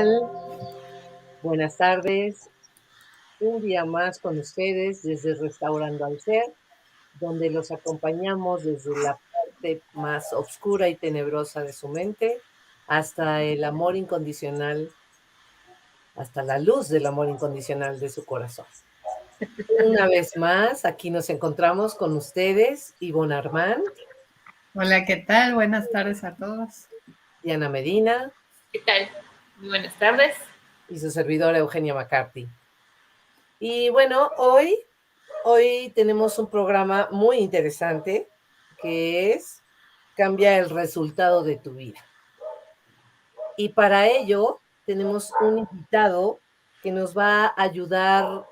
tal? Buenas tardes. Un día más con ustedes desde Restaurando al Ser, donde los acompañamos desde la parte más oscura y tenebrosa de su mente hasta el amor incondicional, hasta la luz del amor incondicional de su corazón. Una vez más, aquí nos encontramos con ustedes, Ivonne Armand, Hola, ¿qué tal? Buenas tardes a todos. Diana Medina ¿Qué tal? Muy buenas tardes. y su servidora Eugenia McCarthy. Y bueno, hoy tenemos un programa muy interesante que es Cambia el resultado de tu vida. Y para ello tenemos un invitado que nos va a ayudar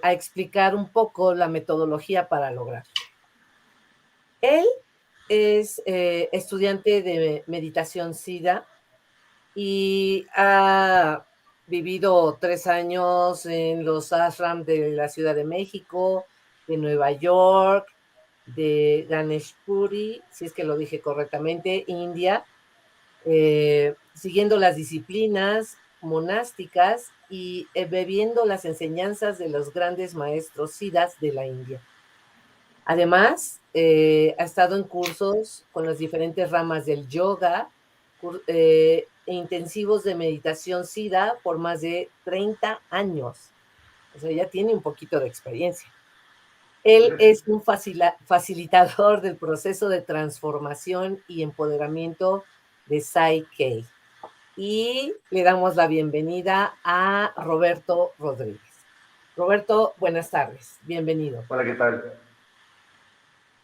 a explicar un poco la metodología para lograrlo. Él es estudiante de meditación SIDA y ha vivido 3 años en los ashrams de la Ciudad de México, de Nueva York, de Ganeshpuri, si es que lo dije correctamente, India, siguiendo las disciplinas monásticas y bebiendo las enseñanzas de los grandes maestros siddhas de la India. Además, ha estado en cursos con las diferentes ramas del yoga e intensivos de meditación SIDA por más de 30 años. O sea, ya tiene un poquito de experiencia. Él es un facilitador del proceso de transformación y empoderamiento de Psyche. Y le damos la bienvenida a Roberto Rodríguez. Roberto, buenas tardes. Bienvenido. Hola, ¿qué tal?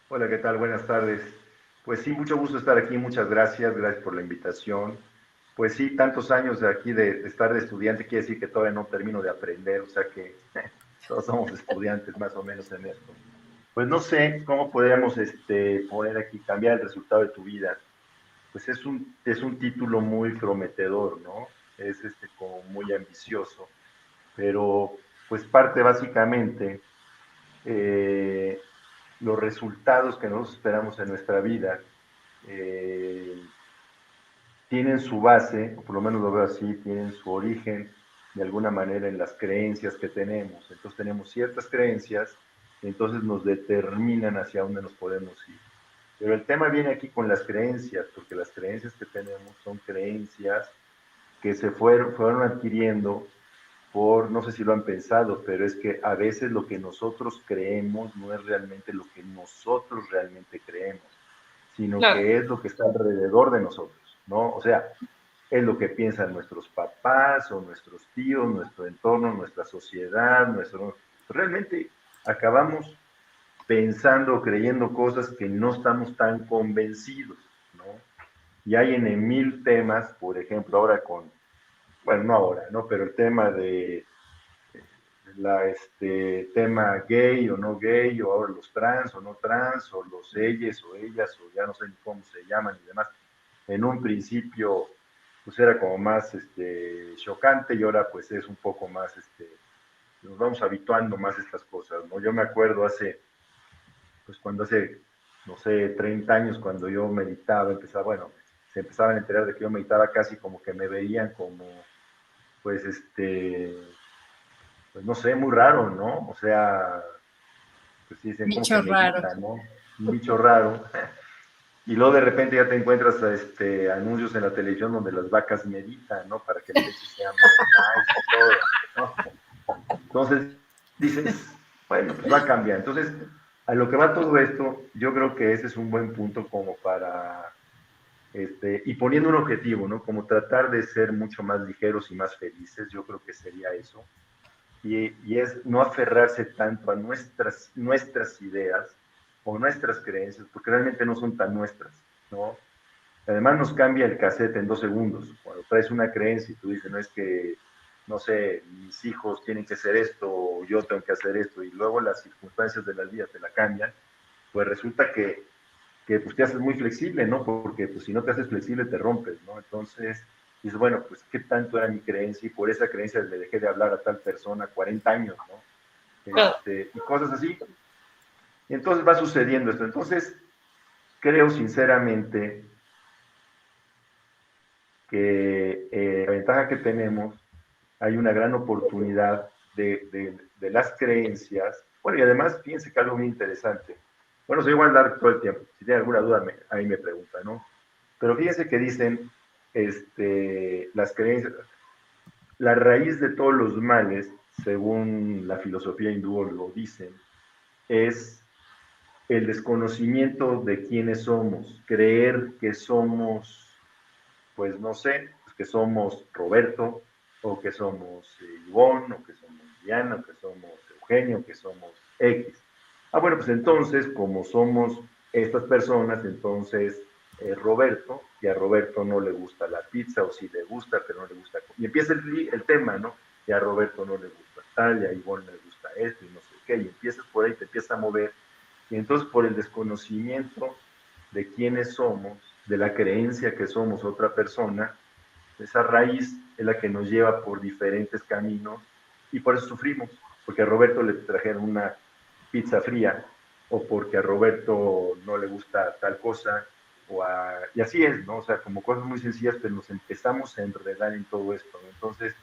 Hola, ¿qué tal? Buenas tardes. Pues sí, mucho gusto estar aquí. Muchas gracias. Gracias por la invitación. Pues sí, tantos años de aquí de estar de estudiante quiere decir que todavía no termino de aprender. O sea que todos somos estudiantes más o menos en esto. Pues no sé cómo podríamos poner aquí, cambiar el resultado de tu vida. Pues es un título muy prometedor, ¿no? Es como muy ambicioso. Pero pues parte básicamente los resultados que nosotros esperamos en nuestra vida tienen su base, o por lo menos lo veo así, tienen su origen de alguna manera en las creencias que tenemos. Entonces tenemos ciertas creencias y entonces nos determinan hacia dónde nos podemos ir. Pero el tema viene aquí con las creencias, porque las creencias que tenemos son creencias que se fueron adquiriendo por, no sé si lo han pensado, pero es que a veces lo que nosotros creemos no es realmente lo que nosotros realmente creemos, sino que es lo que está alrededor de nosotros, ¿no? O sea, es lo que piensan nuestros papás o nuestros tíos, nuestro entorno, nuestra sociedad, Realmente acabamos pensando o creyendo cosas que no estamos tan convencidos, ¿no? Y hay en mil temas, por ejemplo, ahora bueno, no ahora, ¿no? Pero el tema de tema gay o no gay, o ahora los trans o no trans, o los ellos o ellas, o ya no sé ni cómo se llaman y demás. En un principio, pues era como más chocante y ahora pues es un poco más, nos vamos habituando más a estas cosas, ¿no? Yo me acuerdo cuando hace, no sé, 30 años, cuando yo meditaba, bueno, se empezaban a enterar de que yo meditaba casi como que me veían como, pues, pues no sé, muy raro, ¿no? O sea, pues sí, dicen como que Bicho raro. medita, ¿no? Un bicho raro. Y luego de repente ya te encuentras anuncios en la televisión donde las vacas meditan, ¿no? Para que la leche sea más nice y todo, ¿no? Entonces dices, bueno, pues va a cambiar. Entonces, a lo que va todo esto, yo creo que ese es un buen punto como para, y poniendo un objetivo, ¿no? Como tratar de ser mucho más ligeros y más felices, yo creo que sería eso. Y es no aferrarse tanto a nuestras ideas o nuestras creencias, porque realmente no son tan nuestras, ¿no? Además nos cambia el cassette en 2 segundos. Cuando traes una creencia y tú dices, no es que, no sé, mis hijos tienen que hacer esto, o yo tengo que hacer esto, y luego las circunstancias de la vida te la cambian, pues resulta que pues te haces muy flexible, ¿no? Porque pues si no te haces flexible te rompes, ¿no? Entonces, dices, bueno, pues qué tanto era mi creencia y por esa creencia le dejé de hablar a tal persona 40 años, ¿no? Y cosas así. Y entonces va sucediendo esto. Entonces, creo sinceramente que la ventaja que tenemos, hay una gran oportunidad de las creencias. Bueno, y además, fíjense que algo muy interesante. Bueno, se igual a hablar todo el tiempo. Si tiene alguna duda, ahí me pregunta, ¿no? Pero fíjense que dicen las creencias, la raíz de todos los males, según la filosofía hindú lo dicen, es el desconocimiento de quiénes somos, creer que somos, pues no sé, que somos Roberto, o que somos Ivonne, o que somos Diana, o que somos Eugenio, o que somos X. Bueno, pues entonces, como somos estas personas, entonces Roberto, y a Roberto no le gusta la pizza, o sí le gusta, pero no le gusta. Y empieza el tema, ¿no? Y a Roberto no le gusta tal, y a Ivonne le gusta esto, y no sé qué, y empiezas por ahí, te empiezas a mover, y entonces por el desconocimiento de quiénes somos, de la creencia que somos otra persona, esa raíz es la que nos lleva por diferentes caminos y por eso sufrimos, porque a Roberto le trajeron una pizza fría o porque a Roberto no le gusta tal cosa, y así es, ¿no? O sea, como cosas muy sencillas, pero nos empezamos a enredar en todo esto, ¿no? Entonces,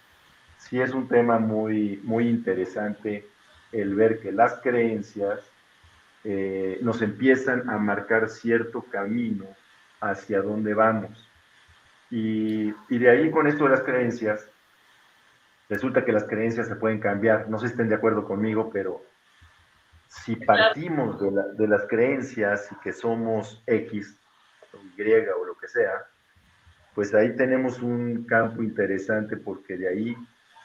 sí es un tema muy, muy interesante el ver que las creencias nos empiezan a marcar cierto camino hacia dónde vamos. Y de ahí con esto de las creencias, resulta que las creencias se pueden cambiar. No sé si estén de acuerdo conmigo, pero si partimos de las creencias y que somos X o Y o lo que sea, pues ahí tenemos un campo interesante porque de ahí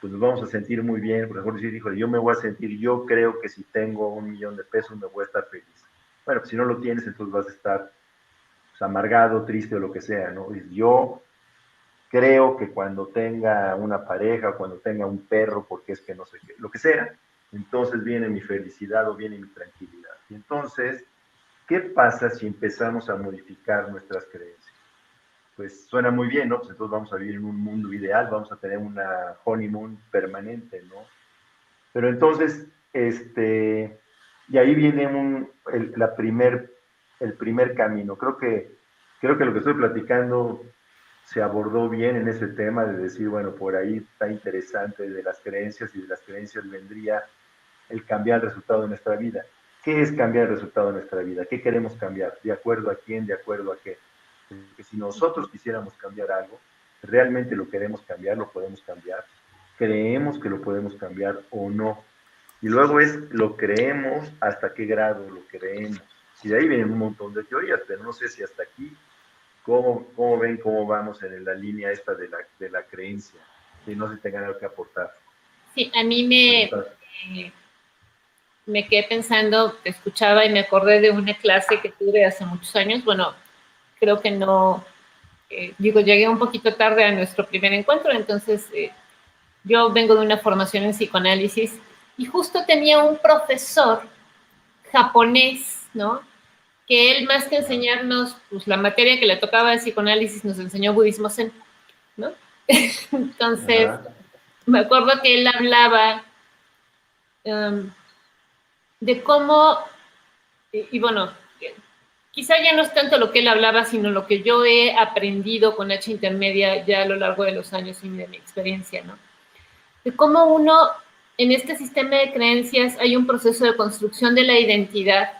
pues nos vamos a sentir muy bien. Por ejemplo, decir, híjole, yo me voy a sentir, yo creo que si tengo $1,000,000 me voy a estar feliz. Bueno, pues si no lo tienes, entonces vas a estar pues, amargado, triste o lo que sea, ¿no? Y yo creo que cuando tenga una pareja o cuando tenga un perro, porque es que no sé qué, lo que sea, entonces viene mi felicidad o viene mi tranquilidad. Y entonces, ¿qué pasa si empezamos a modificar nuestras creencias? Pues suena muy bien, ¿no? Pues entonces vamos a vivir en un mundo ideal, vamos a tener una honeymoon permanente, ¿no? Pero entonces, y ahí viene el primer camino. Creo que lo que estoy platicando se abordó bien en ese tema de decir, bueno, por ahí está interesante de las creencias y de las creencias vendría el cambiar el resultado de nuestra vida. ¿Qué es cambiar el resultado de nuestra vida? ¿Qué queremos cambiar? ¿De acuerdo a quién? ¿De acuerdo a qué? Porque si nosotros quisiéramos cambiar algo, realmente lo queremos cambiar, lo podemos cambiar, creemos que lo podemos cambiar o no. Y luego es lo creemos, hasta qué grado lo creemos. Y de ahí vienen un montón de teorías, pero no sé si hasta aquí, ¿cómo ven cómo vamos en la línea esta de la creencia? Y no sé si tengan algo que aportar. Sí, a mí me quedé pensando, te escuchaba y me acordé de una clase que tuve hace muchos años. Bueno, creo que no, llegué un poquito tarde a nuestro primer encuentro, entonces yo vengo de una formación en psicoanálisis y justo tenía un profesor japonés, ¿no? Que él, más que enseñarnos pues, la materia que le tocaba de psicoanálisis, nos enseñó budismo zen, ¿no? Entonces, me acuerdo que él hablaba de cómo, y bueno, quizá ya no es tanto lo que él hablaba, sino lo que yo he aprendido con H intermedia ya a lo largo de los años y de mi experiencia, ¿no? De cómo uno, en este sistema de creencias, hay un proceso de construcción de la identidad,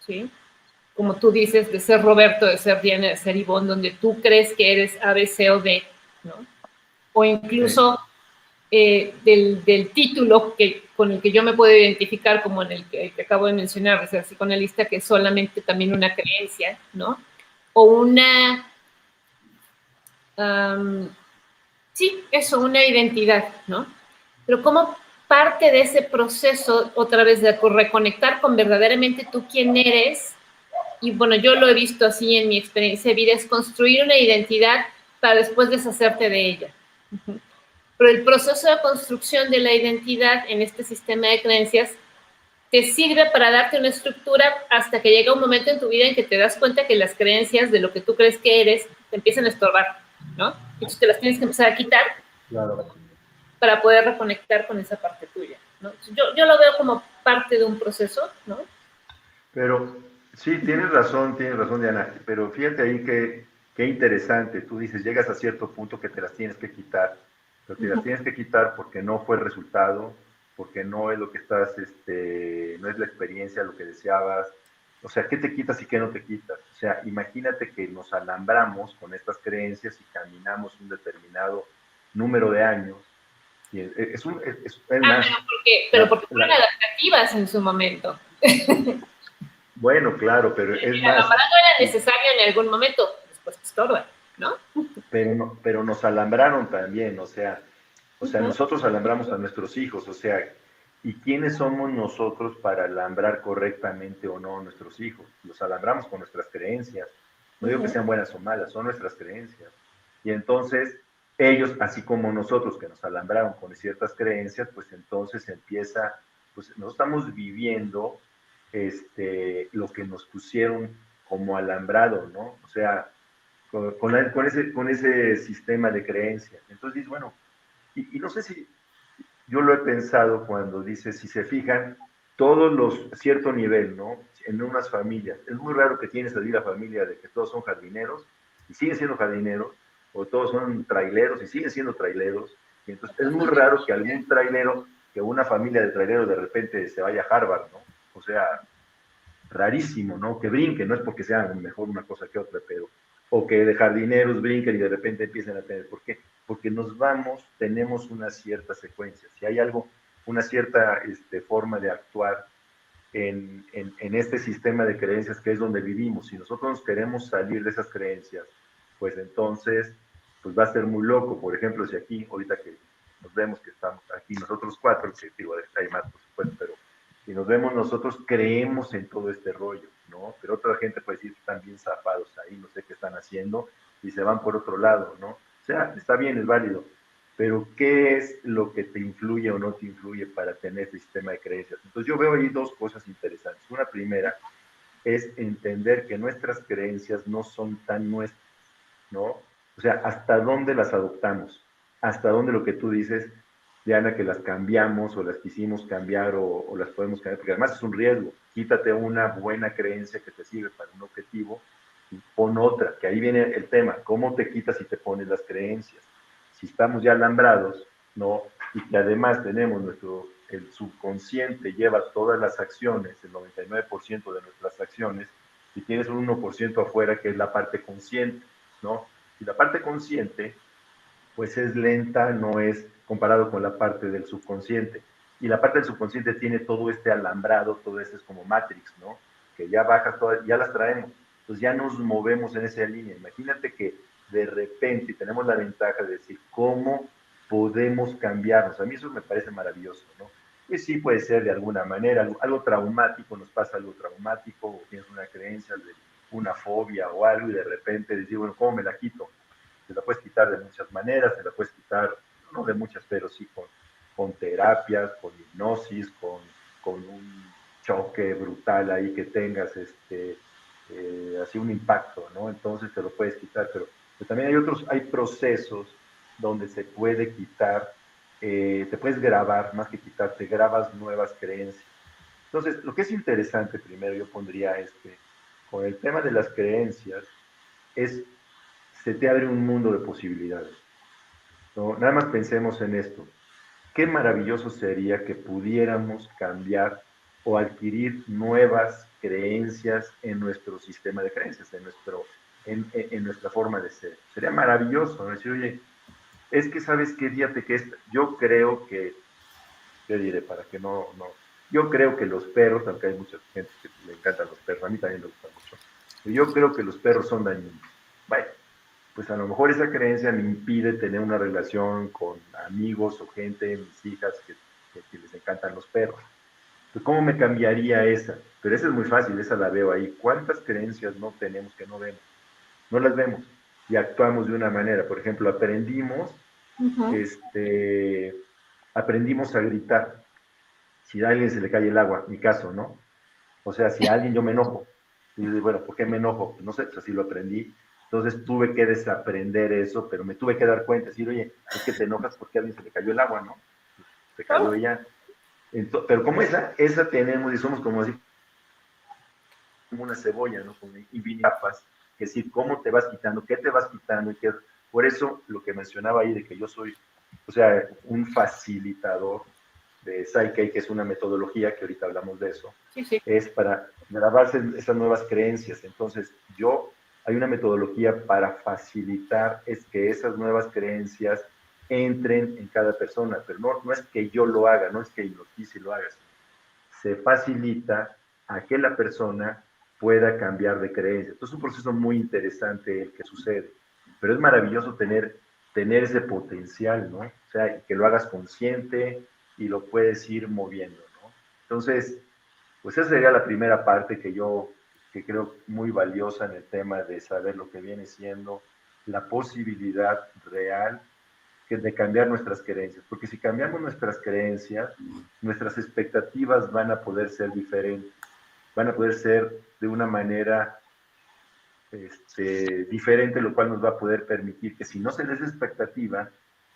¿sí? Como tú dices, de ser Roberto, de ser Diana, de ser Ivonne, donde tú crees que eres A, B, C o D, ¿no? O incluso del título con el que yo me puedo identificar, como en el que acabo de mencionar, de ser psicoanalista, que es solamente también una creencia, ¿no? O una, sí, eso, una identidad, ¿no? Pero como parte de ese proceso, otra vez, de reconectar con verdaderamente tú quién eres, y bueno, yo lo he visto así en mi experiencia de vida, es construir una identidad para después deshacerte de ella. Pero el proceso de construcción de la identidad en este sistema de creencias te sirve para darte una estructura hasta que llega un momento en tu vida en que te das cuenta que las creencias de lo que tú crees que eres te empiezan a estorbar, ¿no? Entonces te las tienes que empezar a quitar, claro, para poder reconectar con esa parte tuya, ¿no? Yo lo veo como parte de un proceso, ¿no? Pero sí, tienes razón, Diana, pero fíjate ahí que qué interesante. Tú dices, llegas a cierto punto que te las tienes que quitar, pero te las tienes que quitar porque no fue el resultado, porque no es lo que estás, no es la experiencia, lo que deseabas. O sea, ¿qué te quitas y qué no te quitas? O sea, imagínate que nos alambramos con estas creencias y caminamos un determinado número de años. Y es más, pero porque fueron adaptativas en su momento. bueno, claro, pero es La más. alambrado era necesario en algún momento, después te estorba, ¿no? Pero nos alambraron también, o sea, nosotros alambramos a nuestros hijos, o sea, ¿y quiénes somos nosotros para alambrar correctamente o no a nuestros hijos? Los alambramos con nuestras creencias. No digo que sean buenas o malas, son nuestras creencias. Y entonces, ellos, así como nosotros que nos alambraron con ciertas creencias, pues entonces empieza, pues nosotros estamos viviendo lo que nos pusieron como alambrado, ¿no? O sea, con ese sistema de creencias. Entonces, bueno, y no sé si yo lo he pensado cuando dice, si se fijan, todos los, cierto nivel, ¿no? En unas familias, es muy raro que tienes allí la familia de que todos son jardineros y siguen siendo jardineros, o todos son traileros y siguen siendo traileros, y entonces es muy raro que algún trailero, que una familia de traileros de repente se vaya a Harvard, ¿no? O sea, rarísimo, ¿no? Que brinquen, no es porque sea mejor una cosa que otra, pero, o que de jardineros brinquen y de repente empiecen a tener, ¿por qué? Porque nos vamos, tenemos una cierta secuencia, si hay algo, una cierta forma de actuar en este sistema de creencias que es donde vivimos, si nosotros queremos salir de esas creencias, pues entonces, pues va a ser muy loco, por ejemplo, si aquí, ahorita que nos vemos que estamos aquí nosotros cuatro, que digo, hay más por supuesto, pero si nos vemos nosotros creemos en todo este rollo, ¿no? Pero otra gente puede decir que están bien zafados ahí, no sé qué están haciendo, y se van por otro lado, ¿no? O sea, está bien, es válido, pero ¿qué es lo que te influye o no te influye para tener este sistema de creencias? Entonces yo veo ahí dos cosas interesantes. Una primera es entender que nuestras creencias no son tan nuestras, ¿no? O sea, ¿hasta dónde las adoptamos? ¿Hasta dónde lo que tú dices, Diana, que las cambiamos o las quisimos cambiar o las podemos cambiar? Porque además es un riesgo. Quítate una buena creencia que te sirve para un objetivo y pon otra, que ahí viene el tema. ¿Cómo te quitas y te pones las creencias? Si estamos ya alambrados, ¿no? Y que además tenemos el subconsciente lleva todas las acciones, el 99% de nuestras acciones, y tienes un 1% afuera que es la parte consciente, ¿no? Y la parte consciente, pues es lenta, no es comparado con la parte del subconsciente. Y la parte del subconsciente tiene todo este alambrado, todo este es como Matrix, ¿no? Que ya bajas todas, ya las traemos. Entonces ya nos movemos en esa línea. Imagínate que de repente tenemos la ventaja de decir cómo podemos cambiarnos. A mí eso me parece maravilloso, ¿no? Pues sí, puede ser de alguna manera, algo traumático, nos pasa algo traumático, o tienes una creencia de una fobia o algo, y de repente decir, bueno, ¿cómo me la quito? Te la puedes quitar de muchas maneras, te la puedes quitar, no de muchas, pero sí con terapias, con hipnosis, con un choque brutal ahí que tengas, así un impacto, ¿no? Entonces te lo puedes quitar, pero también hay procesos donde se puede quitar, te puedes grabar, más que quitar, te grabas nuevas creencias. Entonces, lo que es interesante, primero yo pondría con el tema de las creencias, se te abre un mundo de posibilidades, ¿no? Nada más pensemos en esto. Qué maravilloso sería que pudiéramos cambiar o adquirir nuevas creencias en nuestro sistema de creencias, en nuestra forma de ser. Sería maravilloso, ¿no? Decir, oye, es que sabes qué, fíjate que yo creo que, ¿qué diré? Para que yo creo que los perros, aunque hay mucha gente que le encantan los perros, a mí también me gustan mucho, pero yo creo que los perros son dañinos. Bueno, pues a lo mejor esa creencia me impide tener una relación con amigos o gente, mis hijas, que les encantan los perros. Entonces, ¿cómo me cambiaría esa? Pero esa es muy fácil, esa la veo ahí. ¿Cuántas creencias no tenemos que no vemos? No las vemos y actuamos de una manera. Por ejemplo, aprendimos a gritar. Si a alguien se le cae el agua, mi caso, ¿no? O sea, si a alguien yo me enojo, y yo digo, bueno, ¿por qué me enojo? Pues no sé, pues así lo aprendí. Entonces tuve que desaprender eso, pero me tuve que dar cuenta, decir, oye, es que te enojas porque a alguien se le cayó el agua, ¿no? Se cayó ella. Pero como esa tenemos y somos como así, como una cebolla, ¿no? Con infinitas capas. Es decir, cómo te vas quitando, qué te vas quitando. Por eso lo que mencionaba ahí de que yo soy, o sea, un facilitador de Psyche, que es una metodología, que ahorita hablamos de eso, Sí, sí. es para grabarse esas nuevas creencias. Entonces, hay una metodología para facilitar es que esas nuevas creencias entren en cada persona, pero no es que yo lo haga, no es que lo quise y lo hagas. Se facilita a que la persona pueda cambiar de creencia. Entonces es un proceso muy interesante el que sucede, pero es maravilloso tener ese potencial, ¿no? O sea, que lo hagas consciente y lo puedes ir moviendo, ¿no? Entonces, pues esa sería la primera parte que creo muy valiosa en el tema de saber lo que viene siendo la posibilidad real de cambiar nuestras creencias, porque si cambiamos nuestras creencias, nuestras expectativas van a poder ser diferentes, van a poder ser de una manera diferente, lo cual nos va a poder permitir que si no se les expectativa,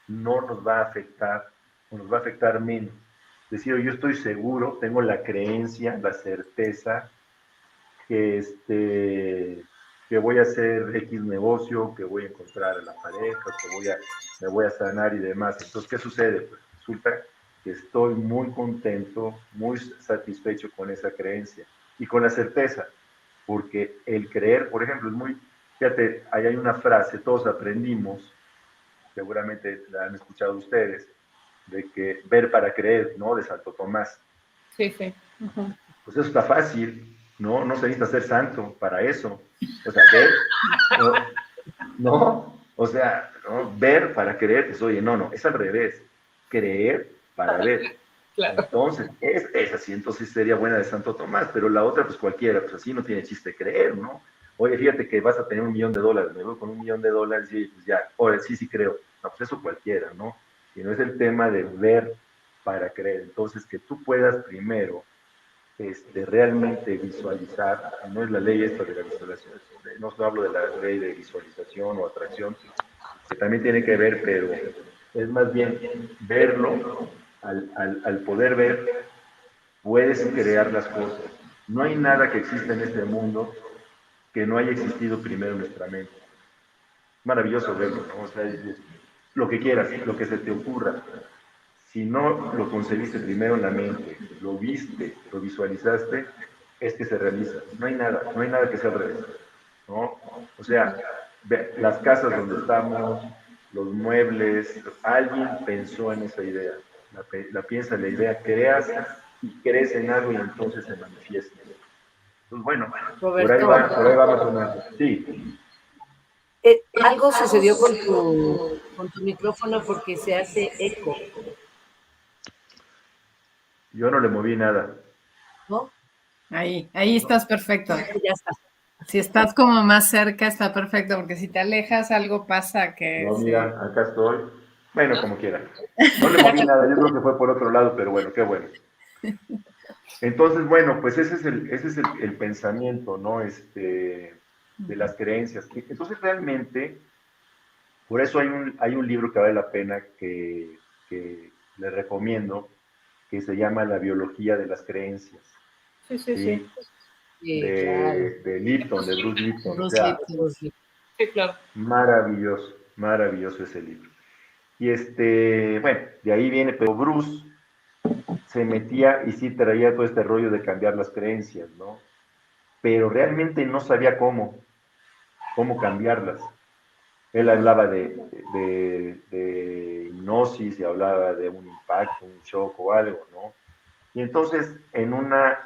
no nos va a afectar o nos va a afectar menos. Es decir, yo estoy seguro, tengo la creencia, la certeza que voy a hacer X negocio, que voy a encontrar a la pareja, me voy a sanar y demás. Entonces, ¿qué sucede? Pues resulta que estoy muy contento, muy satisfecho con esa creencia y con la certeza, porque el creer, por ejemplo, fíjate, ahí hay una frase, todos aprendimos, seguramente la han escuchado ustedes, de que ver para creer, ¿no? De Santo Tomás. Sí, sí. Uh-huh. Pues eso está fácil, ¿no? No se necesita ser santo para eso. O sea, ver, ¿no? O sea, ¿no? Ver para creer, pues oye, no, es al revés. Creer para ver. Claro. Entonces, esa sí, entonces sería buena de Santo Tomás, pero la otra, pues cualquiera, pues así no tiene chiste creer, ¿no? Oye, fíjate que vas a tener $1 millón, me voy con $1 millón y pues ya, ahora sí creo. No, pues eso cualquiera, ¿no? Y no es el tema de ver para creer. Entonces, que tú puedas primero realmente visualizar, no es la ley esta de la visualización, no hablo de la ley de visualización o atracción, que también tiene que ver, pero es más bien verlo, al poder ver, puedes crear las cosas. No hay nada que exista en este mundo que no haya existido primero en nuestra mente. Maravilloso verlo, ¿no? O sea, lo que quieras, lo que se te ocurra. Si no lo concebiste primero en la mente, lo viste, lo visualizaste, es que se realiza. No hay nada que sea al revés, ¿no? O sea, las casas donde estamos, los muebles, alguien pensó en esa idea, la piensa la idea, creas y crees en algo y entonces se manifiesta. Entonces, bueno, Roberto, por ahí va más o menos. Sí. algo sucedió con tu micrófono porque se hace eco. Yo no le moví nada. ¿No? Ahí estás perfecto. Ya está. Si estás como más cerca, está perfecto, porque si te alejas, algo pasa que... No, sí. mira, acá estoy. Bueno, como quiera. No le moví nada, yo creo que fue por otro lado, pero bueno, qué bueno. Entonces, bueno, pues ese es el pensamiento, ¿no? De las creencias. Entonces, realmente, por eso hay un libro que vale la pena que le recomiendo, que se llama La biología de las creencias. Sí. Sí, claro. De Lipton, de Bruce Lipton. O Bruce sea, Lipton. Sí, claro. maravilloso ese libro. Y bueno, de ahí viene, pero Bruce se metía y sí traía todo este rollo de cambiar las creencias, ¿no? Pero realmente no sabía cómo cambiarlas. Él hablaba de hipnosis y hablaba de un impacto, un shock o algo, ¿no? Y entonces, en una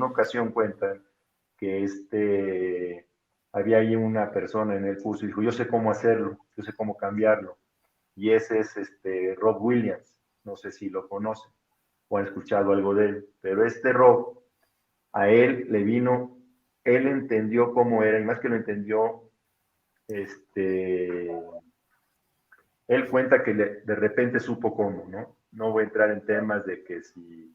ocasión cuentan que había ahí una persona en el curso y dijo, yo sé cómo hacerlo, yo sé cómo cambiarlo. Y ese es Rob Williams, no sé si lo conocen o han escuchado algo de él, pero Rob, a él le vino, él entendió cómo era, y más que lo entendió, él cuenta que de repente supo cómo, ¿no? No voy a entrar en temas de que si,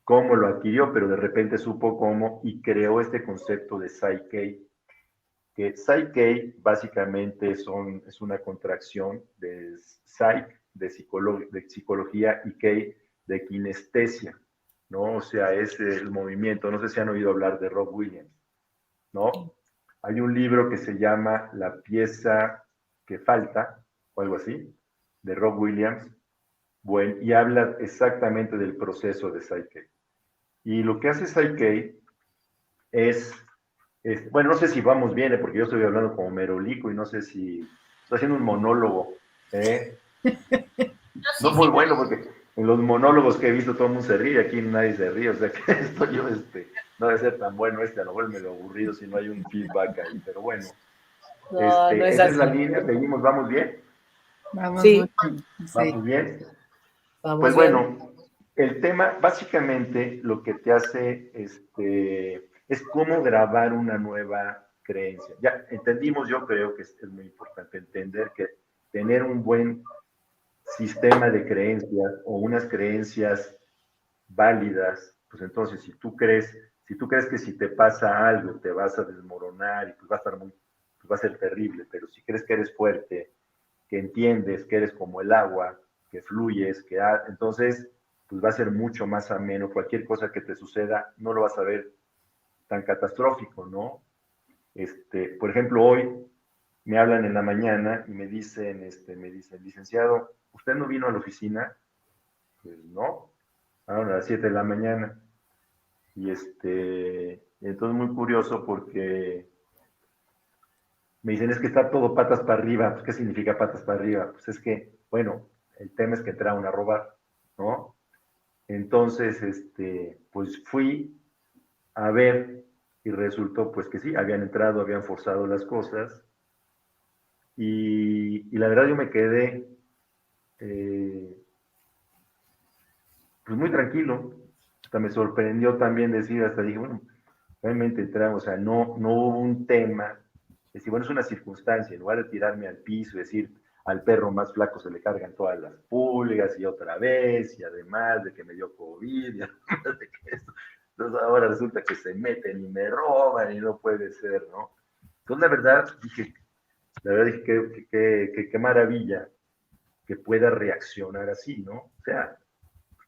cómo lo adquirió, pero de repente supo cómo y creó este concepto de Psyche, que Psyche básicamente es una contracción de Psyche, de psicología, y Kei, de kinestesia, ¿no? O sea, es el movimiento. No sé si han oído hablar de Rob Williams, ¿no? Hay un libro que se llama La pieza que falta, o algo así, de Rob Williams, bueno, y habla exactamente del proceso de Psyche. Y lo que hace Psyche es, bueno, no sé si vamos bien, porque yo estoy hablando como merolico y no sé si estoy haciendo un monólogo, ¿eh? No muy bueno, porque en los monólogos que he visto todo el mundo se ríe, aquí nadie se ríe, o sea que esto yo, no debe ser tan bueno a lo mejor me lo aburrido si no hay un feedback ahí, pero bueno, No, no es esa es así. la línea, seguimos, ¿vamos bien? Vamos Sí, muy bien. ¿Vamos Sí. bien? vamos Pues bien. bueno, el tema, básicamente, lo que te hace, es cómo grabar una nueva creencia. Ya entendimos, yo creo que es muy importante entender que tener un buen sistema de creencias o unas creencias válidas, pues entonces si tú crees que si te pasa algo te vas a desmoronar y pues va a estar pues va a ser terrible, pero si crees que eres fuerte, que entiendes que eres como el agua, que fluyes, entonces pues va a ser mucho más ameno. Cualquier cosa que te suceda no lo vas a ver tan catastrófico, ¿no? Por ejemplo, hoy me hablan en la mañana y me dicen, licenciado, ¿usted no vino a la oficina? Pues no, ahora a las 7 de la mañana. Y entonces muy curioso porque me dicen, es que está todo patas para arriba. Pues, ¿qué significa patas para arriba? Pues es que, bueno, el tema es que entraron a robar, ¿no? Entonces, pues fui a ver y resultó pues que sí, habían entrado, habían forzado las cosas y la verdad yo me quedé pues muy tranquilo, hasta me sorprendió también decir, hasta dije, bueno, realmente entramos, o sea, no hubo un tema, es decir, bueno, es una circunstancia, en lugar de tirarme al piso y decir, al perro más flaco se le cargan todas las pulgas y otra vez, y además de que me dio COVID, y además de que esto, entonces ahora resulta que se meten y me roban y no puede ser, ¿no? Entonces la verdad dije, qué maravilla que pueda reaccionar así, ¿no? O sea,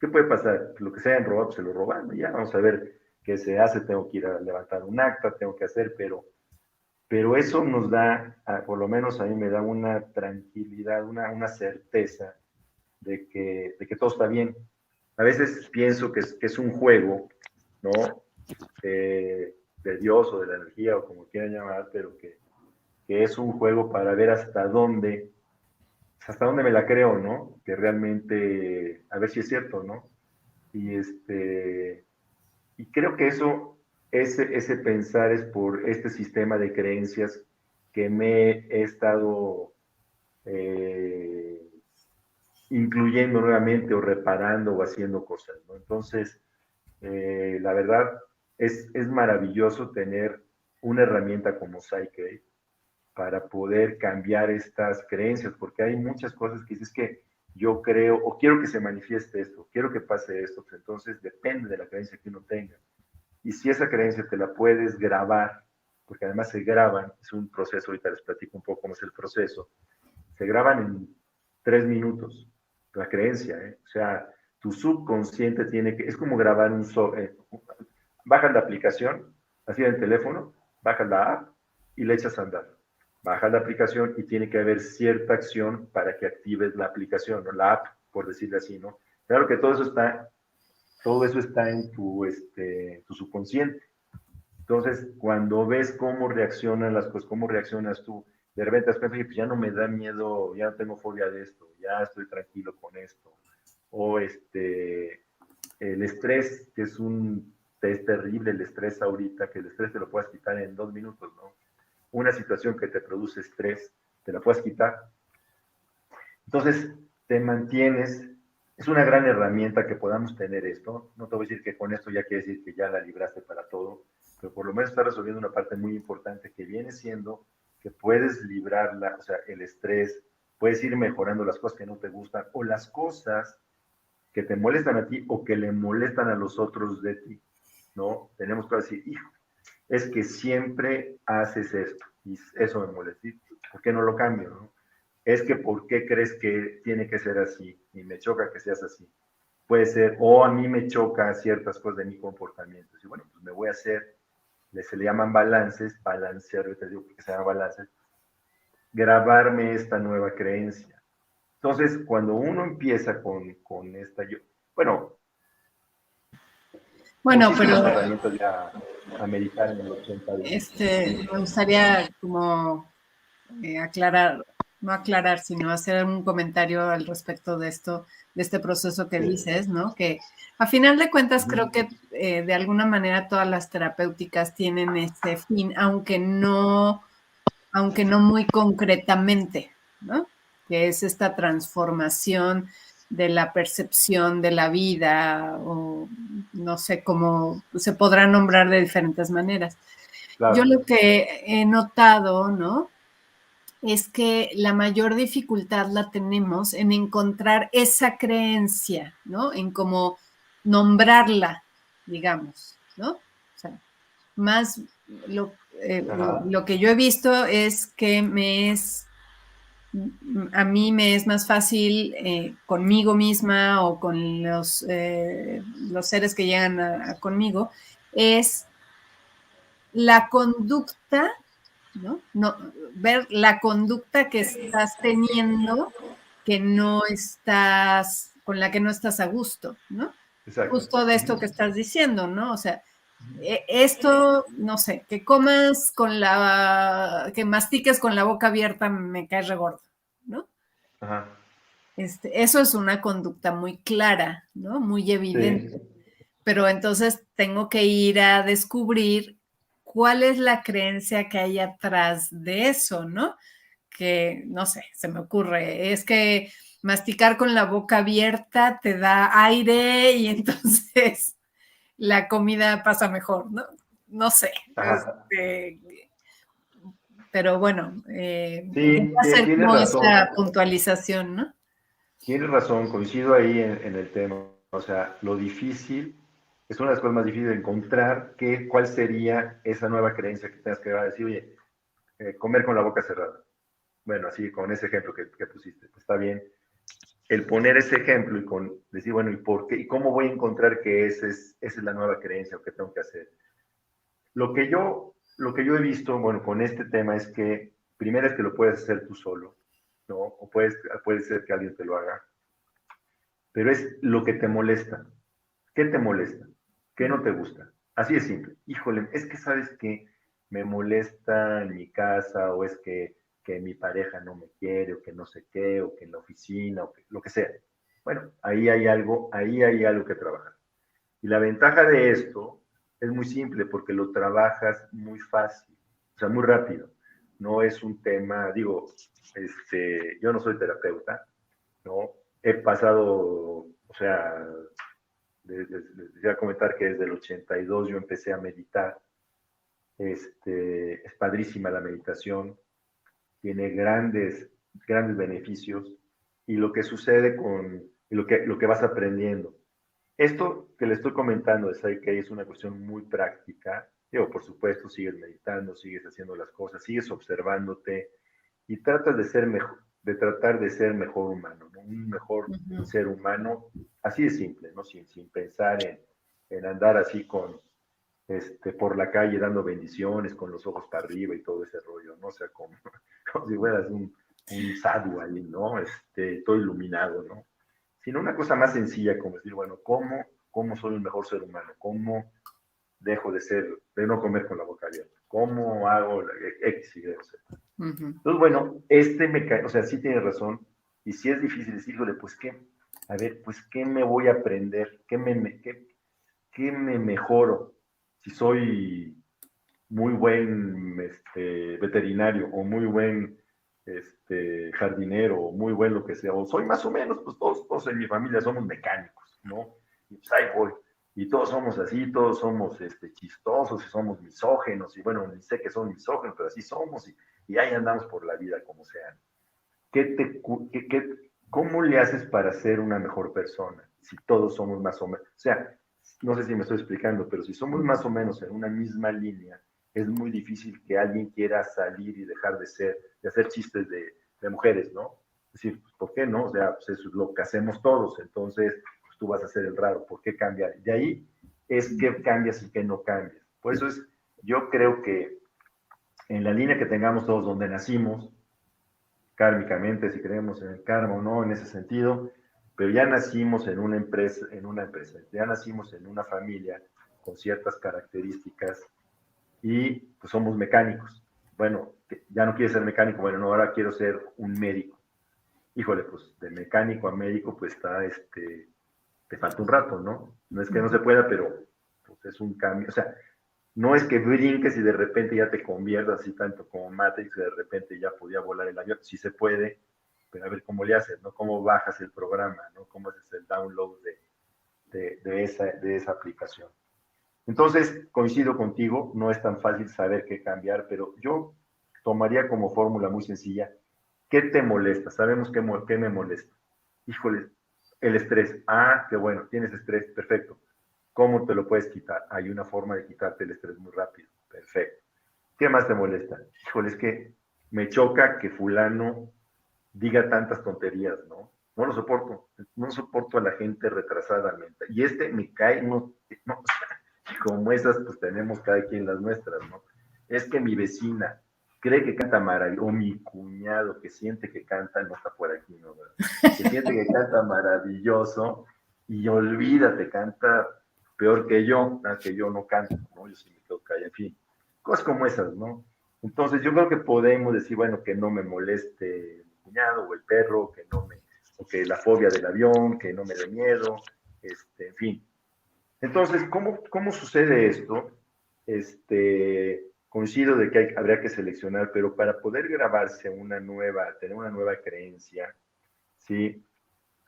¿qué puede pasar? Lo que se hayan robado, pues se lo roban, ¿no? Ya vamos a ver qué se hace, tengo que ir a levantar un acta, tengo que hacer, pero eso nos da, por lo menos a mí me da una tranquilidad, una certeza de que todo está bien. A veces pienso que es un juego, ¿no? De Dios o de la energía o como quieran llamar, pero que es un juego para ver hasta dónde me la creo, ¿no? Que realmente, a ver si es cierto, ¿no? Y y creo que ese pensar es por este sistema de creencias que me he estado eh, incluyendo nuevamente o reparando o haciendo cosas, ¿no? Entonces, la verdad, es maravilloso tener una herramienta como Psyche para poder cambiar estas creencias, porque hay muchas cosas que dices que yo creo o quiero que se manifieste esto, quiero que pase esto, pues entonces depende de la creencia que uno tenga. Y si esa creencia te la puedes grabar, porque además se graban, es un proceso, ahorita les platico un poco cómo es el proceso, se graban en 3 minutos, la creencia, ¿eh? O sea, tu subconsciente es como grabar bajas la aplicación, así en el teléfono, bajas la app y le echas a andar. Bajas la aplicación y tiene que haber cierta acción para que actives la aplicación, ¿no? La app, por decirlo así, ¿no? Claro que todo eso está en tu subconsciente. Entonces, cuando ves cómo reaccionan las cosas, cómo reaccionas tú, de repente das cuenta que pues, ya no me da miedo, ya no tengo fobia de esto, ya estoy tranquilo con esto. O el estrés, que es terrible el estrés ahorita, que el estrés te lo puedes quitar en 2 minutos, ¿no? Una situación que te produce estrés, te la puedes quitar. Entonces, te mantienes, es una gran herramienta que podamos tener esto. No te voy a decir que con esto ya quiere decir que ya la libraste para todo, pero por lo menos está resolviendo una parte muy importante que viene siendo que puedes librarla, o sea, el estrés, puedes ir mejorando las cosas que no te gustan o las cosas que te molestan a ti o que le molestan a los otros de ti, ¿no? Tenemos que decir, hijo, es que siempre haces esto y eso me molesta. ¿Por qué no lo cambio, no? Es que ¿por qué crees que tiene que ser así? Y me choca que seas así. Puede ser, o a mí me choca ciertas cosas de mi comportamiento. Y bueno, pues me voy a hacer se le llaman balances, balancear, ahorita digo porque se llaman balances, grabarme esta nueva creencia. Entonces, cuando uno empieza con esta, bueno, muchísimas pero herramientas ya a meditar en el 80 días. me gustaría como aclarar, no aclarar, sino hacer un comentario al respecto de esto, de este proceso que dices, ¿no? Que a final de cuentas creo que de alguna manera todas las terapéuticas tienen ese fin, aunque no muy concretamente, ¿no? Que es esta transformación de la percepción de la vida, o no sé cómo se podrá nombrar de diferentes maneras. Claro. Yo lo que he notado, ¿no? Es que la mayor dificultad la tenemos en encontrar esa creencia, ¿no? En cómo nombrarla, digamos, ¿no? O sea, más lo que yo he visto es que a mí me es más fácil conmigo misma o con los seres que llegan conmigo, es la conducta, ¿no? Ver la conducta que estás teniendo con la que no estás a gusto, ¿no? Exacto. Justo de esto que estás diciendo, ¿no? O sea, esto, no sé, que que mastiques con la boca abierta me cae regordo, ¿no? Ajá. Eso es una conducta muy clara, ¿no? Muy evidente. Sí. Pero entonces tengo que ir a descubrir cuál es la creencia que hay atrás de eso, ¿no? Que, no sé, se me ocurre, es que masticar con la boca abierta te da aire y entonces la comida pasa mejor, ¿no? No sé. Pero bueno, sí, hacer tienes como razón. esa puntualización, ¿no? Tienes razón, coincido ahí en el tema. O sea, lo difícil, es una de las cosas más difíciles de encontrar cuál sería esa nueva creencia que tengas que decir, oye, comer con la boca cerrada. Bueno, así, con ese ejemplo que pusiste, está bien. El poner ese ejemplo y decir, bueno, ¿y por qué? ¿Y cómo voy a encontrar que esa es la nueva creencia o qué tengo que hacer? Lo que yo he visto, bueno, con este tema es que, primero es que lo puedes hacer tú solo, ¿no? O puede ser que alguien te lo haga, pero es lo que te molesta. ¿Qué te molesta? ¿Qué no te gusta? Así de simple. Híjole, es que sabes que me molesta en mi casa, o es que mi pareja no me quiere, o que no sé qué, o que en la oficina, o que, lo que sea. Bueno, ahí hay algo que trabajar. Y la ventaja de esto es muy simple, porque lo trabajas muy fácil, o sea, muy rápido. No es un tema, digo, yo no soy terapeuta, ¿no? He pasado, o sea, les voy a comentar que desde el 82 yo empecé a meditar. Es padrísima la meditación, tiene grandes beneficios, y lo que sucede lo que vas aprendiendo. Esto que le estoy comentando es una cuestión muy práctica. Digo, por supuesto, sigues meditando, sigues haciendo las cosas, sigues observándote y tratas de tratar de ser mejor humano, ¿no? Un mejor ser humano, así de simple, ¿no? Sin pensar en andar así por la calle dando bendiciones con los ojos para arriba y todo ese rollo, ¿no? O sea, como si fueras un sadhu ahí, ¿no? Todo iluminado, ¿no? Sino una cosa más sencilla, como decir, bueno, ¿cómo soy un mejor ser humano? ¿Cómo dejo de no comer con la boca abierta? ¿Cómo hago X, Y, Z? Entonces, bueno, o sea, sí tiene razón, y sí es difícil decirle, pues, ¿qué me voy a aprender? ¿Qué me mejoro? Si soy muy buen veterinario, o muy buen jardinero, o muy buen lo que sea, o soy más o menos, pues todos en mi familia somos mecánicos, ¿no? Y pues ahí voy. Y todos somos así, todos somos chistosos, y somos misógenos, y bueno, ni sé que son misógenos, pero así somos, y ahí andamos por la vida como sea. ¿Cómo le haces para ser una mejor persona? Si todos somos más o menos, o sea, no sé si me estoy explicando, pero si somos más o menos en una misma línea, es muy difícil que alguien quiera salir y dejar de hacer chistes de mujeres, ¿no? Es decir, ¿por qué no? O sea, pues eso es lo que hacemos todos, entonces pues tú vas a ser el raro, ¿por qué cambiar? De ahí es qué cambias y qué no cambias. Por eso yo creo que en la línea que tengamos todos donde nacimos, kármicamente, si creemos en el karma o no, en ese sentido, pero ya nacimos en una empresa, ya nacimos en una familia con ciertas características y pues somos mecánicos. Bueno, ya no quieres ser mecánico, bueno, no, ahora quiero ser un médico. Híjole, pues de mecánico a médico, pues está, te falta un rato, ¿no? No es que no se pueda, pero pues es un cambio, o sea, no es que brinques y de repente ya te conviertas así tanto como Matrix, de repente ya podía volar el avión, sí se puede, pero a ver cómo le haces, ¿no? Cómo bajas el programa, ¿no? Cómo haces el download de esa aplicación. Entonces, coincido contigo, no es tan fácil saber qué cambiar, pero yo tomaría como fórmula muy sencilla, ¿qué te molesta? Sabemos qué me molesta. Híjole, el estrés. Ah, qué bueno, tienes estrés, perfecto. ¿Cómo te lo puedes quitar? Hay una forma de quitarte el estrés muy rápido. Perfecto. ¿Qué más te molesta? Híjole, es que me choca que fulano diga tantas tonterías, ¿no? No lo soporto. No soporto a la gente retrasada mental. Y me cae, no, como esas, pues tenemos cada quien las nuestras, ¿no? Es que mi vecina cree que canta maravilloso, o mi cuñado que siente que canta, no está por aquí, ¿no? Que siente que canta maravilloso y olvídate, canta peor que yo no canto, ¿no? Yo sí me quedo callado, en fin, cosas como esas, ¿no? Entonces yo creo que podemos decir, bueno, que no me moleste el cuñado o el perro, o que la fobia del avión, que no me dé miedo, en fin. Entonces, ¿cómo sucede esto? Coincido de que habría que seleccionar, pero para poder grabarse tener una nueva creencia, ¿sí?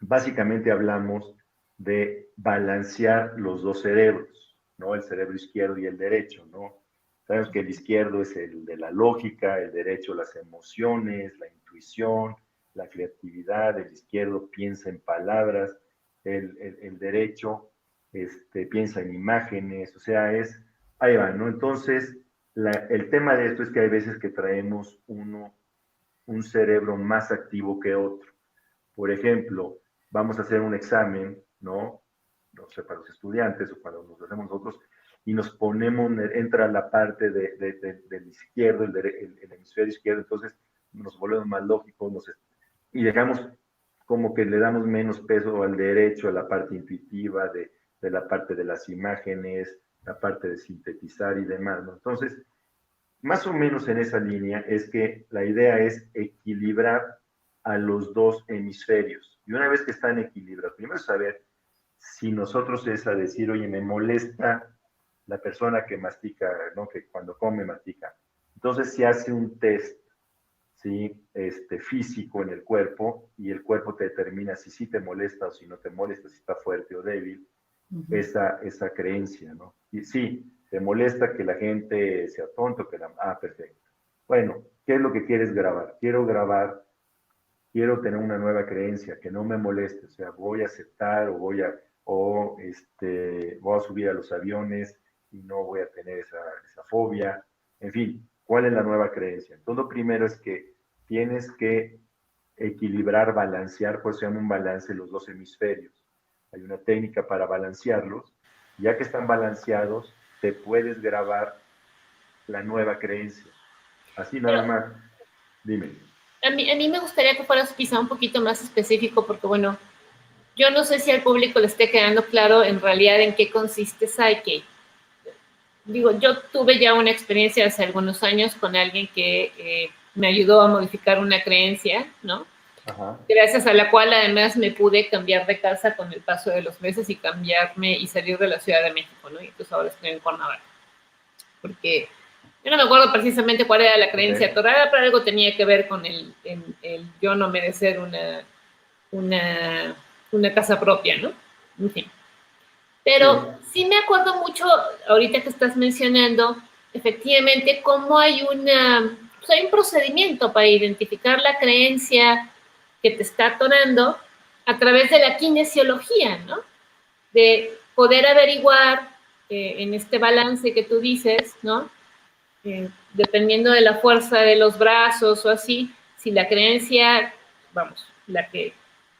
Básicamente hablamos de balancear los dos cerebros, ¿no? El cerebro izquierdo y el derecho, ¿no? Sabemos que el izquierdo es el de la lógica, el derecho las emociones, la intuición, la creatividad, el izquierdo piensa en palabras, el derecho piensa en imágenes, o sea, ahí va, ¿no? Entonces, el tema de esto es que hay veces que traemos un cerebro más activo que otro. Por ejemplo, vamos a hacer un examen, ¿no? No sé, para los estudiantes o para nos hacemos nosotros, y nos ponemos, entra la parte del izquierdo, el hemisferio izquierdo, entonces nos volvemos más lógicos, y dejamos como que le damos menos peso al derecho, a la parte intuitiva, de la parte de las imágenes, la parte de sintetizar y demás, ¿no? Entonces, más o menos en esa línea es que la idea es equilibrar a los dos hemisferios. Y una vez que están equilibrados, primero saber si nosotros es a decir, oye, me molesta la persona que mastica, ¿no? Que cuando come mastica. Entonces se hace un test, ¿sí? Físico en el cuerpo, y el cuerpo te determina si sí te molesta o si no te molesta, si está fuerte o débil, esa creencia, ¿no? Y sí, te molesta que la gente sea tonto, perfecto. Bueno, ¿qué es lo que quieres grabar? Quiero tener una nueva creencia, que no me moleste, o sea, voy a aceptar voy a subir a los aviones y no voy a tener esa fobia, en fin, ¿cuál es la nueva creencia? Entonces, lo primero es que tienes que equilibrar, balancear, por eso se llama un balance los dos hemisferios. Hay una técnica para balancearlos, ya que están balanceados, te puedes grabar la nueva creencia. Así nada más, dime. A mí me gustaría que fueras quizá un poquito más específico, porque bueno, yo no sé si al público le esté quedando claro en realidad en qué consiste Psyche. Digo, yo tuve ya una experiencia hace algunos años con alguien que me ayudó a modificar una creencia, ¿no? Ajá. Gracias a la cual además me pude cambiar de casa con el paso de los meses y cambiarme y salir de la Ciudad de México, ¿no? Y entonces ahora estoy en Cuernavaca. Porque yo no me acuerdo precisamente cuál era la creencia atorada, pero algo tenía que ver con el yo no merecer una casa propia, ¿no? En fin. Pero sí me acuerdo mucho, ahorita que estás mencionando, efectivamente, cómo hay un procedimiento para identificar la creencia que te está atorando a través de la kinesiología, ¿no? De poder averiguar en este balance que tú dices, ¿no? Dependiendo de la fuerza de los brazos o así, si la creencia, vamos, la que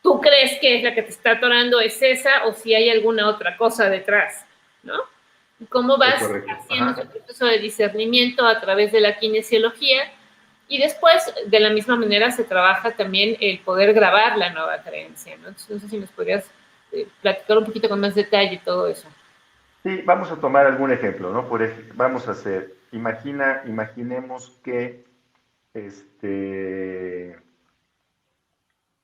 tú crees que es la que te está atorando es esa o si hay alguna otra cosa detrás, ¿no? y cómo vas correcto. haciendo Ajá. ese proceso de discernimiento a través de la kinesiología. Y después, de la misma manera, se trabaja también el poder grabar la nueva creencia, ¿no? Entonces, no sé si nos podrías platicar un poquito con más detalle todo eso. Sí, vamos a tomar algún ejemplo, ¿no? Vamos a hacer, imaginemos que,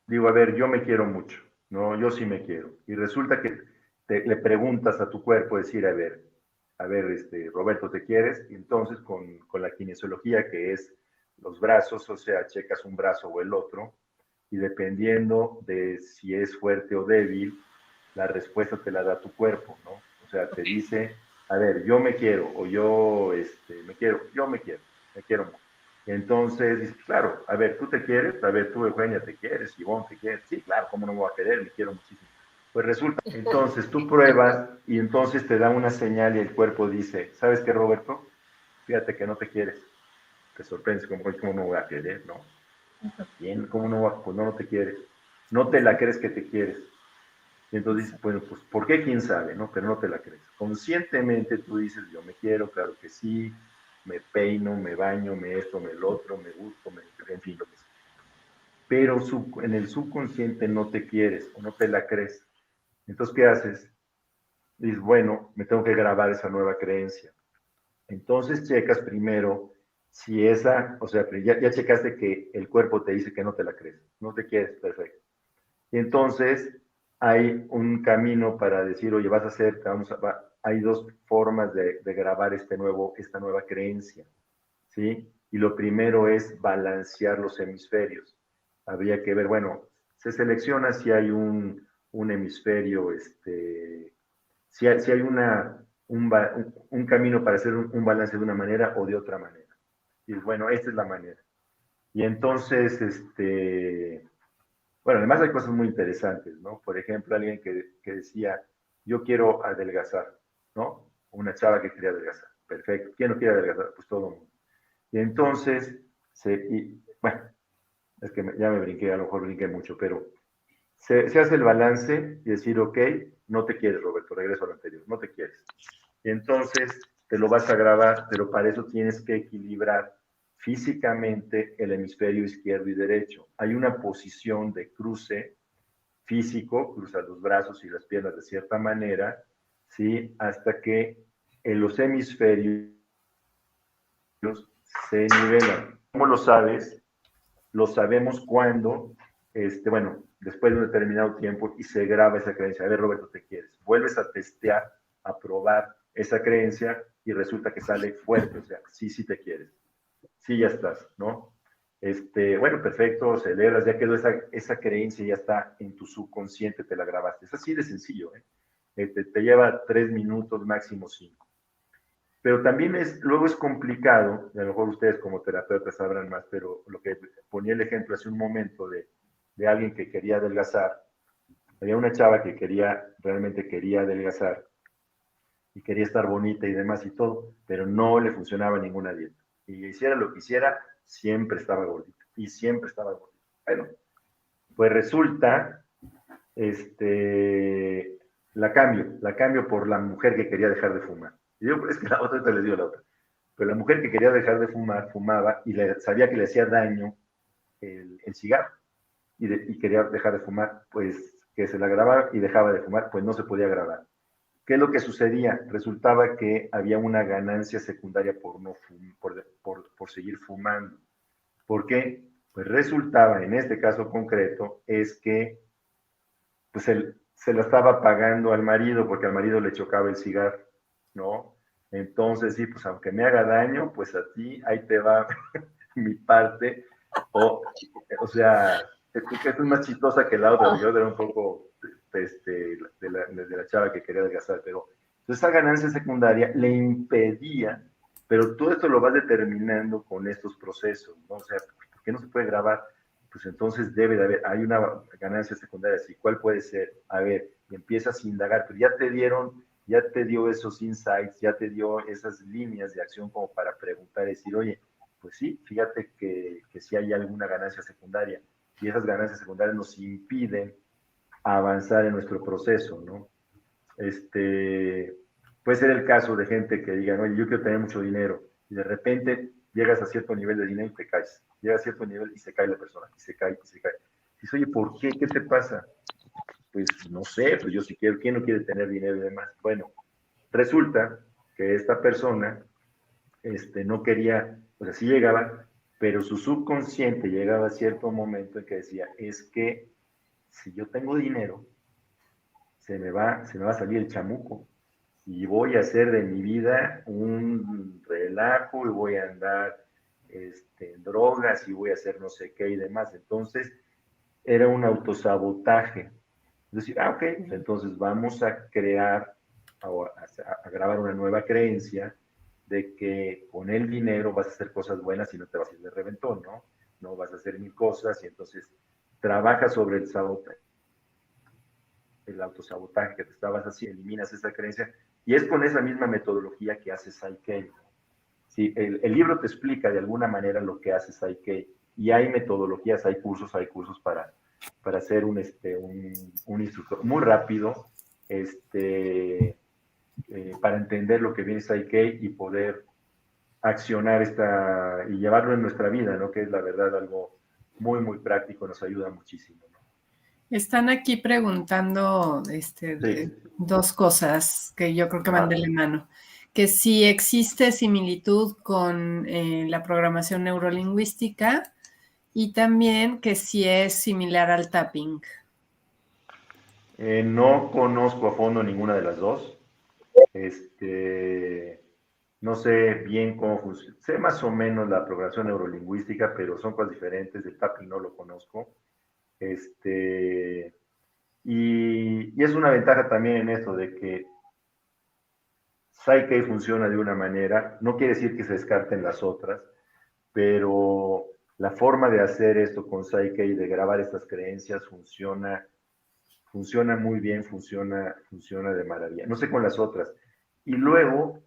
digo, a ver, yo me quiero mucho, ¿no? Yo sí me quiero. Y resulta que le preguntas a tu cuerpo, decir, a ver, Roberto, ¿te quieres? Y entonces con la kinesiología, que es los brazos, o sea, checas un brazo o el otro, y dependiendo de si es fuerte o débil, la respuesta te la da tu cuerpo, ¿no? O sea, te dice, a ver, yo me quiero, o yo me quiero mucho. Entonces, dices, claro, a ver, ¿tú te quieres? A ver, tú, Eugenia, ¿te quieres? Ivonne, ¿te quieres? Sí, claro, ¿cómo no me voy a querer? Me quiero muchísimo. Pues resulta, entonces tú pruebas y entonces te da una señal y el cuerpo dice, ¿sabes qué, Roberto? Fíjate que no te quieres. Te sorprendes, ¿cómo no voy a querer? No. Bien, ¿cómo no va? Pues no te quieres. No te la crees que te quieres. Y entonces dices, bueno, pues, ¿por qué? ¿Quién sabe? ¿No? Pero no te la crees. Conscientemente tú dices, yo me quiero, claro que sí, me peino, me baño, me esto, me el otro, me gusto, en fin, lo que sea. Pero en el subconsciente no te quieres o no te la crees. Entonces, ¿qué haces? Dices, bueno, me tengo que grabar esa nueva creencia. Entonces checas primero si o sea, ya checaste que el cuerpo te dice que no te la crees, no te quieres, perfecto. Y entonces hay un camino para decir, oye, vas a hacer, hay dos formas de grabar esta nueva creencia, ¿sí? Y lo primero es balancear los hemisferios. Habría que ver, bueno, se selecciona si hay un hemisferio, si hay un camino para hacer un balance de una manera o de otra manera. Y bueno, esta es la manera. Y entonces, bueno, además hay cosas muy interesantes, ¿no? Por ejemplo, alguien que decía, yo quiero adelgazar, ¿no? Una chava que quería adelgazar. Perfecto. ¿Quién no quiere adelgazar? Pues todo el mundo. Y entonces, bueno, es que ya me brinqué, a lo mejor brinqué mucho, pero se hace el balance y decir, ok, no te quieres, Roberto, regreso a lo anterior, no te quieres. Y entonces te lo vas a grabar, pero para eso tienes que equilibrar físicamente el hemisferio izquierdo y derecho. Hay una posición de cruce físico, cruzas los brazos y las piernas de cierta manera, ¿sí? Hasta que en los hemisferios se nivelan. ¿Cómo lo sabes? Lo sabemos cuando, bueno, después de un determinado tiempo y se graba esa creencia. A ver, Roberto, ¿te quieres? Vuelves a testear, a probar esa creencia y resulta que sale fuerte, o sea, sí, sí te quieres. Sí, ya estás, ¿no? Bueno, perfecto, celebras, ya quedó esa creencia, ya está en tu subconsciente, te la grabaste. Es así de sencillo, ¿eh? Te lleva 3 minutos, máximo 5. Pero también luego es complicado, y a lo mejor ustedes como terapeutas sabrán más, pero lo que ponía el ejemplo hace un momento de alguien que quería adelgazar, había una chava que realmente quería adelgazar y quería estar bonita y demás y todo, pero no le funcionaba ninguna dieta. Y hiciera lo que hiciera, siempre estaba gordita y siempre estaba gordita. Bueno, pues resulta, la cambio por la mujer que quería dejar de fumar. Y yo, es que la otra te le dio la otra. Pero la mujer que quería dejar de fumar, fumaba y sabía que le hacía daño el cigarro y quería dejar de fumar, pues que se la grababa y dejaba de fumar, pues no se podía grabar. ¿Qué es lo que sucedía? Resultaba que había una ganancia secundaria por seguir fumando. ¿Por qué? Pues resultaba, en este caso concreto, es que pues se la estaba pagando al marido porque al marido le chocaba el cigarro, ¿no? Entonces, sí, pues aunque me haga daño, pues a ti ahí te va mi parte. O sea, es más chistosa que la otra, yo era un poco de la chava que quería adelgazar, pero esa ganancia secundaria le impedía, pero todo esto lo vas determinando con estos procesos, ¿no? O sea, ¿por qué no se puede grabar? Pues entonces debe de haber, hay una ganancia secundaria, ¿sí? ¿Cuál puede ser? A ver, y empiezas a indagar, pero ya te dio esos insights, ya te dio esas líneas de acción como para preguntar y decir, oye, pues sí, fíjate que sí hay alguna ganancia secundaria y esas ganancias secundarias nos impiden avanzar en nuestro proceso, ¿no? puede ser el caso de gente que diga, oye, yo quiero tener mucho dinero, y de repente llegas a cierto nivel de dinero y te caes. Llegas a cierto nivel y se cae la persona, y se cae, y se cae. Y dices, oye, ¿por qué? ¿Qué te pasa? Pues no sé, pues yo sí quiero, ¿quién no quiere tener dinero y demás? Bueno, resulta que esta persona no quería, o sea, sí llegaba, pero su subconsciente llegaba a cierto momento en que decía, es que si yo tengo dinero, se me va a salir el chamuco y voy a hacer de mi vida un relajo y voy a andar en drogas y voy a hacer no sé qué y demás. Entonces, era un autosabotaje. Es decir, ok, entonces vamos a crear, a grabar una nueva creencia de que con el dinero vas a hacer cosas buenas y no te vas a ir de reventón, ¿no? No vas a hacer mil cosas y entonces trabaja sobre el sabotaje, el autosabotaje que te estabas haciendo, eliminas esa creencia y es con esa misma metodología que hace Psyche. Sí, el libro te explica de alguna manera lo que hace Psyche y hay metodologías, hay cursos para ser un instructor muy rápido, para entender lo que viene Psyche y poder accionar y llevarlo en nuestra vida, ¿no? Que es la verdad algo muy, muy práctico, nos ayuda muchísimo, ¿no? Están aquí preguntando Sí. dos cosas que yo creo que van de Ajá. la mano. Que si existe similitud con la programación neurolingüística y también que si es similar al tapping. No conozco a fondo ninguna de las dos. No sé bien cómo funciona. Sé más o menos la programación neurolingüística, pero son cosas diferentes. El tapping no lo conozco. Y es una ventaja también en esto de que Psyche funciona de una manera, no quiere decir que se descarten las otras, pero la forma de hacer esto con Psyche y de grabar estas creencias funciona muy bien, funciona de maravilla. No sé con las otras. Y luego,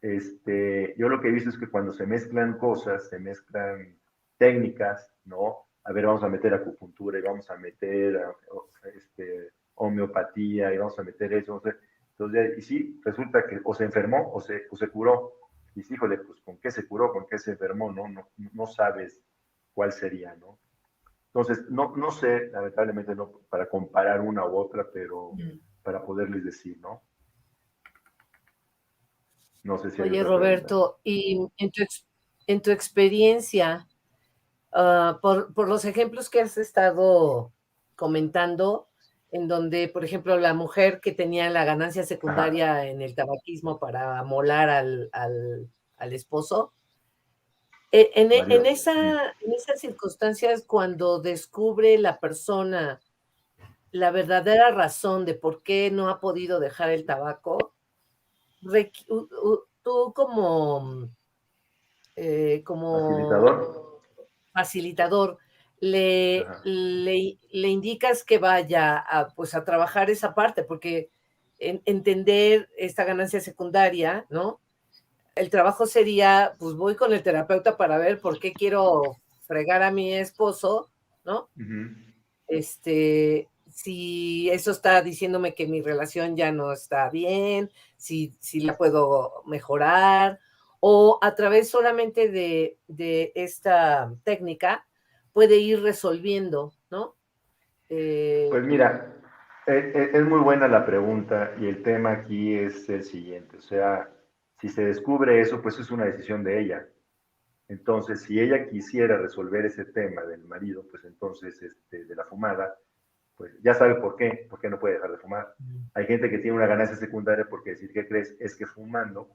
yo lo que he visto es que cuando se mezclan cosas, se mezclan técnicas, ¿no? A ver, vamos a meter acupuntura y vamos a meter homeopatía y vamos a meter eso. Entonces, y sí, resulta que o se enfermó o se curó. Y sí, híjole, pues ¿con qué se curó? ¿Con qué se enfermó? No sabes cuál sería, ¿no? Entonces, no sé, lamentablemente no para comparar una u otra, pero para poderles decir, ¿no? No sé si hay Oye, otra pregunta. Roberto, y en tu experiencia, por los ejemplos que has estado comentando, en donde, por ejemplo, la mujer que tenía la ganancia Ajá. secundaria en el tabaquismo para molar al esposo, Marido. en esas circunstancias, cuando descubre la persona la verdadera razón de por qué no ha podido dejar el tabaco, tú Facilitador. como facilitador, Ajá. le indicas que vaya pues a trabajar esa parte, porque entender esta ganancia secundaria, ¿no? El trabajo sería, pues voy con el terapeuta para ver por qué quiero fregar a mi esposo, ¿no? Uh-huh. Si eso está diciéndome que mi relación ya no está bien, si la puedo mejorar, o a través solamente de esta técnica puede ir resolviendo, ¿no? Pues mira, es muy buena la pregunta y el tema aquí es el siguiente. O sea, si se descubre eso, pues es una decisión de ella. Entonces, si ella quisiera resolver ese tema del marido, pues entonces, de la fumada, pues ya sabe por qué no puede dejar de fumar. Hay gente que tiene una ganancia secundaria porque decir, ¿qué crees? Es que fumando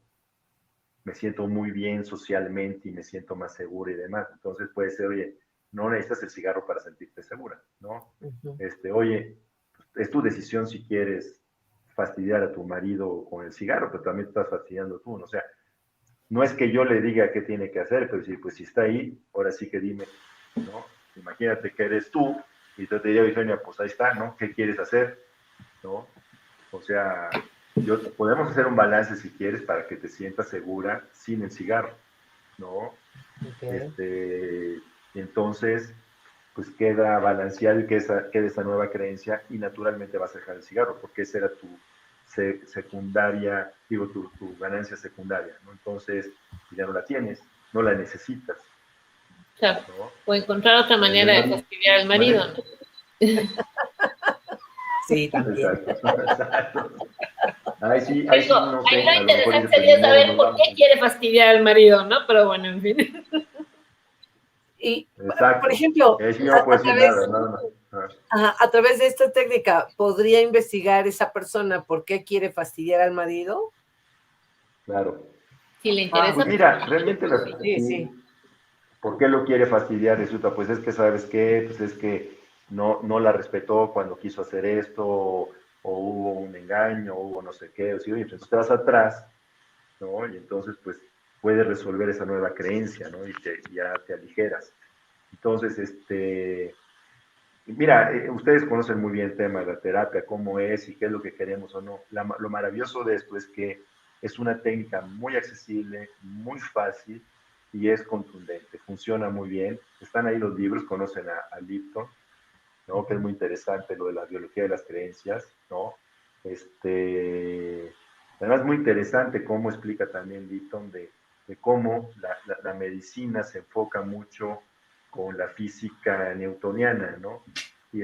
me siento muy bien socialmente y me siento más segura y demás. Entonces puede ser, oye, no necesitas el cigarro para sentirte segura, ¿no? Uh-huh. Oye, es tu decisión si quieres fastidiar a tu marido con el cigarro, pero también te estás fastidiando tú, ¿no? O sea, no es que yo le diga qué tiene que hacer, pero si, pues si está ahí, ahora sí que dime, ¿no? Imagínate que eres tú y te diría, Eugenia, pues ahí está, ¿no? ¿Qué quieres hacer? ¿No? O sea, podemos hacer un balance si quieres para que te sientas segura sin el cigarro, ¿no? Okay. Entonces, pues queda balanceado y queda esa nueva creencia y naturalmente vas a dejar el cigarro, porque esa era secundaria, digo, tu ganancia secundaria, ¿no? Entonces, ya no la tienes, no la necesitas. Claro. ¿No? O encontrar otra manera de fastidiar al marido, ¿no? Sí, también. Exacto. Ahí sí, no sé, ahí lo a lo mejor interesante sería saber nos por vamos. qué quiere fastidiar al marido, ¿no? Pero bueno, en fin. Y, exacto. por ejemplo, Ahí sí no puedo decir nada. A través de esta técnica, ¿podría investigar esa persona por qué quiere fastidiar al marido? Claro. Si le interesa. Pues mira, realmente Sí. ¿Por qué lo quiere fastidiar? Resulta, pues es que, ¿sabes qué? Pues es que no la respetó cuando quiso hacer esto, o hubo un engaño, o hubo no sé qué, o sí, oye, entonces te vas atrás, ¿no? Y entonces, pues, puedes resolver esa nueva creencia, ¿no? Y ya te aligeras. Entonces, mira, ustedes conocen muy bien el tema de la terapia, cómo es y qué es lo que queremos o no. Lo maravilloso de esto es que es una técnica muy accesible, muy fácil y es contundente. Funciona muy bien. Están ahí los libros, conocen a Lipton, ¿no? Que es muy interesante lo de la biología de las creencias, ¿no? Además, muy interesante cómo explica también Lipton de cómo la medicina se enfoca mucho con la física newtoniana, ¿no? Y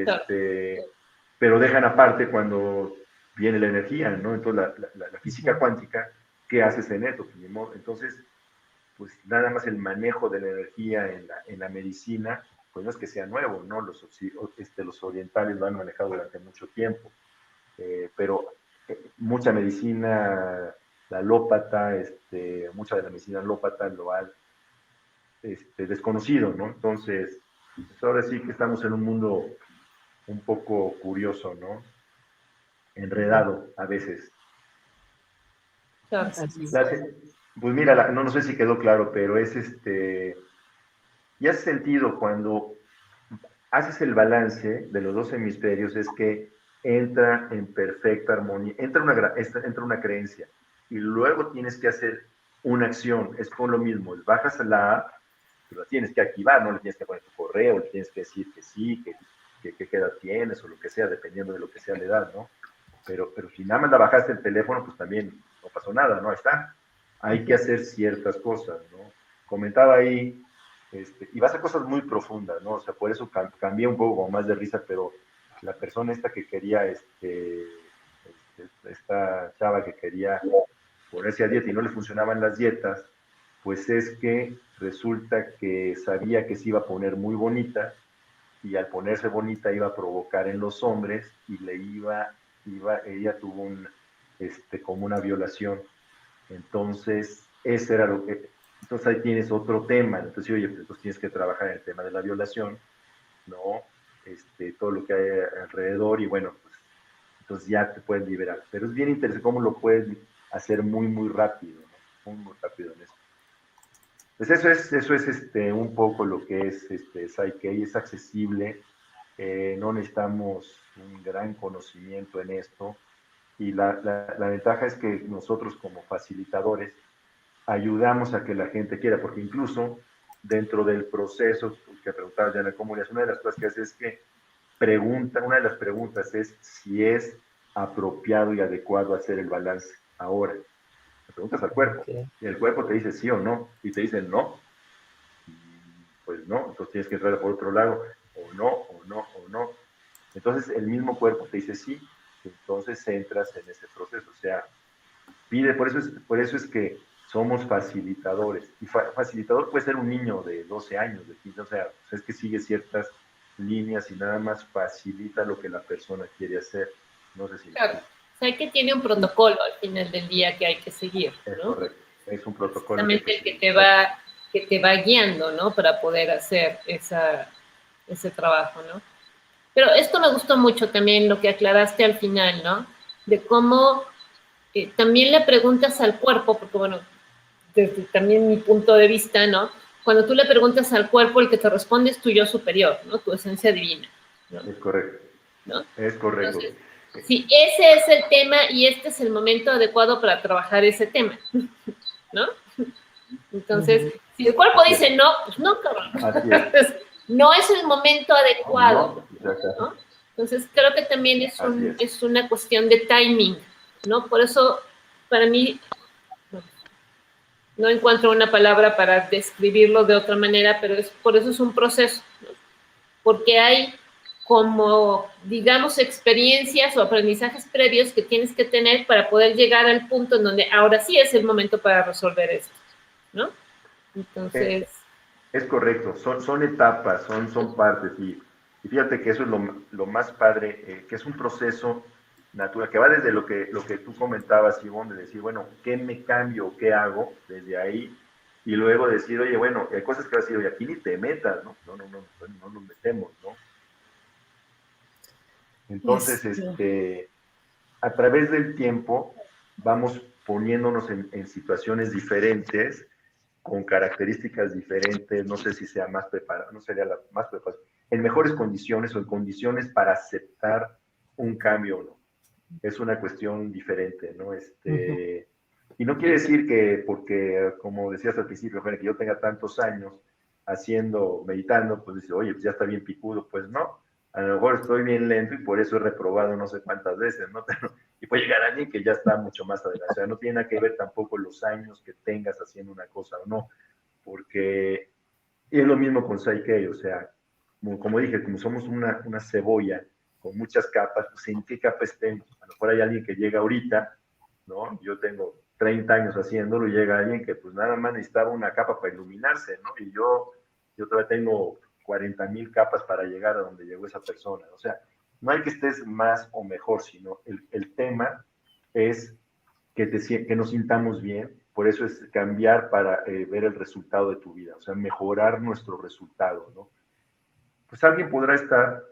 pero dejan aparte cuando viene la energía, ¿no? Entonces, la física cuántica, ¿qué haces en esto? Entonces, pues nada más el manejo de la energía en la medicina, pues no es que sea nuevo, ¿no? Los orientales lo han manejado durante mucho tiempo, pero mucha medicina, la alópata, mucha de la medicina alópata lo ha desconocido, ¿no? Entonces, pues ahora sí que estamos en un mundo un poco curioso, ¿no? Enredado a veces. Claro. Pues mira, no sé si quedó claro, pero es y hace sentido cuando haces el balance de los dos hemisferios, es que entra en perfecta armonía, entra una creencia y luego tienes que hacer una acción. Es con lo mismo, bajas a la app, la tienes que activar, no le tienes que poner tu correo, le tienes que decir que sí, qué edad tienes o lo que sea, dependiendo de lo que sea la edad, ¿no? Pero si nada más la bajaste el teléfono, pues también no pasó nada, ¿no? Ahí está. Hay que hacer ciertas cosas, ¿no? Comentaba ahí, y va a ser cosas muy profundas, ¿no? O sea, por eso cambié un poco como más de risa, pero la persona esta que quería, esta chava que quería ponerse a dieta y no le funcionaban las dietas, pues es que resulta que sabía que se iba a poner muy bonita y al ponerse bonita iba a provocar en los hombres y ella tuvo como una violación. Entonces, ese era lo que, entonces ahí tienes otro tema. Entonces, oye, pues entonces tienes que trabajar en el tema de la violación, ¿no? Todo lo que hay alrededor y bueno, pues entonces ya te puedes liberar. Pero es bien interesante cómo lo puedes hacer muy, muy rápido, ¿no? Muy, muy rápido en eso. Pues eso es un poco lo que es Psyche, es accesible, no necesitamos un gran conocimiento en esto y la ventaja es que nosotros como facilitadores ayudamos a que la gente quiera, porque incluso dentro del proceso que preguntabas, Diana, ¿cómo le haces? Una de las cosas que hace es que una de las preguntas es si es apropiado y adecuado hacer el balance ahora. Le preguntas al cuerpo, y el cuerpo te dice sí o no, y te dice no, pues no, entonces tienes que entrar por otro lado, o no, o no, o no. Entonces el mismo cuerpo te dice sí, entonces entras en ese proceso, o sea, por eso es que somos facilitadores, y facilitador puede ser un niño de 12 años, de 15, o sea, pues es que sigue ciertas líneas y nada más facilita lo que la persona quiere hacer. No sé si... Claro. O sea, que tiene un protocolo al final del día que hay que seguir, ¿no? Es correcto, es un protocolo. Exactamente el que te va guiando, ¿no? Para poder hacer ese trabajo, ¿no? Pero esto me gustó mucho también lo que aclaraste al final, ¿no? De cómo también le preguntas al cuerpo, porque bueno, desde también mi punto de vista, ¿no? Cuando tú le preguntas al cuerpo, el que te responde es tu yo superior, ¿no? Tu esencia divina, ¿no? Es correcto. ¿No? Es correcto. Entonces, si ese es el tema y este es el momento adecuado para trabajar ese tema, ¿no? Entonces, si el cuerpo dice no, pues no, cabrón. No es el momento adecuado, ¿no? Entonces, creo que también es una cuestión de timing, ¿no? Por eso, para mí, no encuentro una palabra para describirlo de otra manera, pero por eso es un proceso, ¿no? Porque hay como, digamos, experiencias o aprendizajes previos que tienes que tener para poder llegar al punto en donde ahora sí es el momento para resolver esto, ¿no? Entonces... Es correcto, son etapas, son partes, y fíjate que eso es lo más padre, que es un proceso natural, que va desde lo que tú comentabas, Ivonne, de decir, bueno, ¿qué me cambio, qué hago desde ahí? Y luego decir, oye, bueno, hay cosas que vas a decir, oye, aquí ni te metas, ¿no? No nos metemos, ¿no? Entonces, a través del tiempo vamos poniéndonos en situaciones diferentes, con características diferentes, no sé si sea más preparado, no sería la más preparado, en mejores condiciones o en condiciones para aceptar un cambio o no. Es una cuestión diferente, ¿no? Y no quiere decir que, porque, como decías al principio, que yo tenga tantos años meditando, pues dice, oye, pues ya está bien picudo, pues no, a lo mejor estoy bien lento y por eso he reprobado no sé cuántas veces, ¿no? Y puede llegar alguien que ya está mucho más adelante. O sea, no tiene nada que ver tampoco los años que tengas haciendo una cosa o no, porque es lo mismo con Psyche, o sea, como dije, como somos una cebolla con muchas capas, pues significa pues a lo mejor hay alguien que llega ahorita, ¿no? Yo tengo 30 años haciéndolo y llega alguien que pues nada más necesitaba una capa para iluminarse, ¿no? Y yo todavía tengo 40,000 capas para llegar a donde llegó esa persona. O sea, no hay que estés más o mejor, sino el tema es que nos sintamos bien. Por eso es cambiar para ver el resultado de tu vida, o sea, mejorar nuestro resultado, ¿no? Pues alguien podrá estar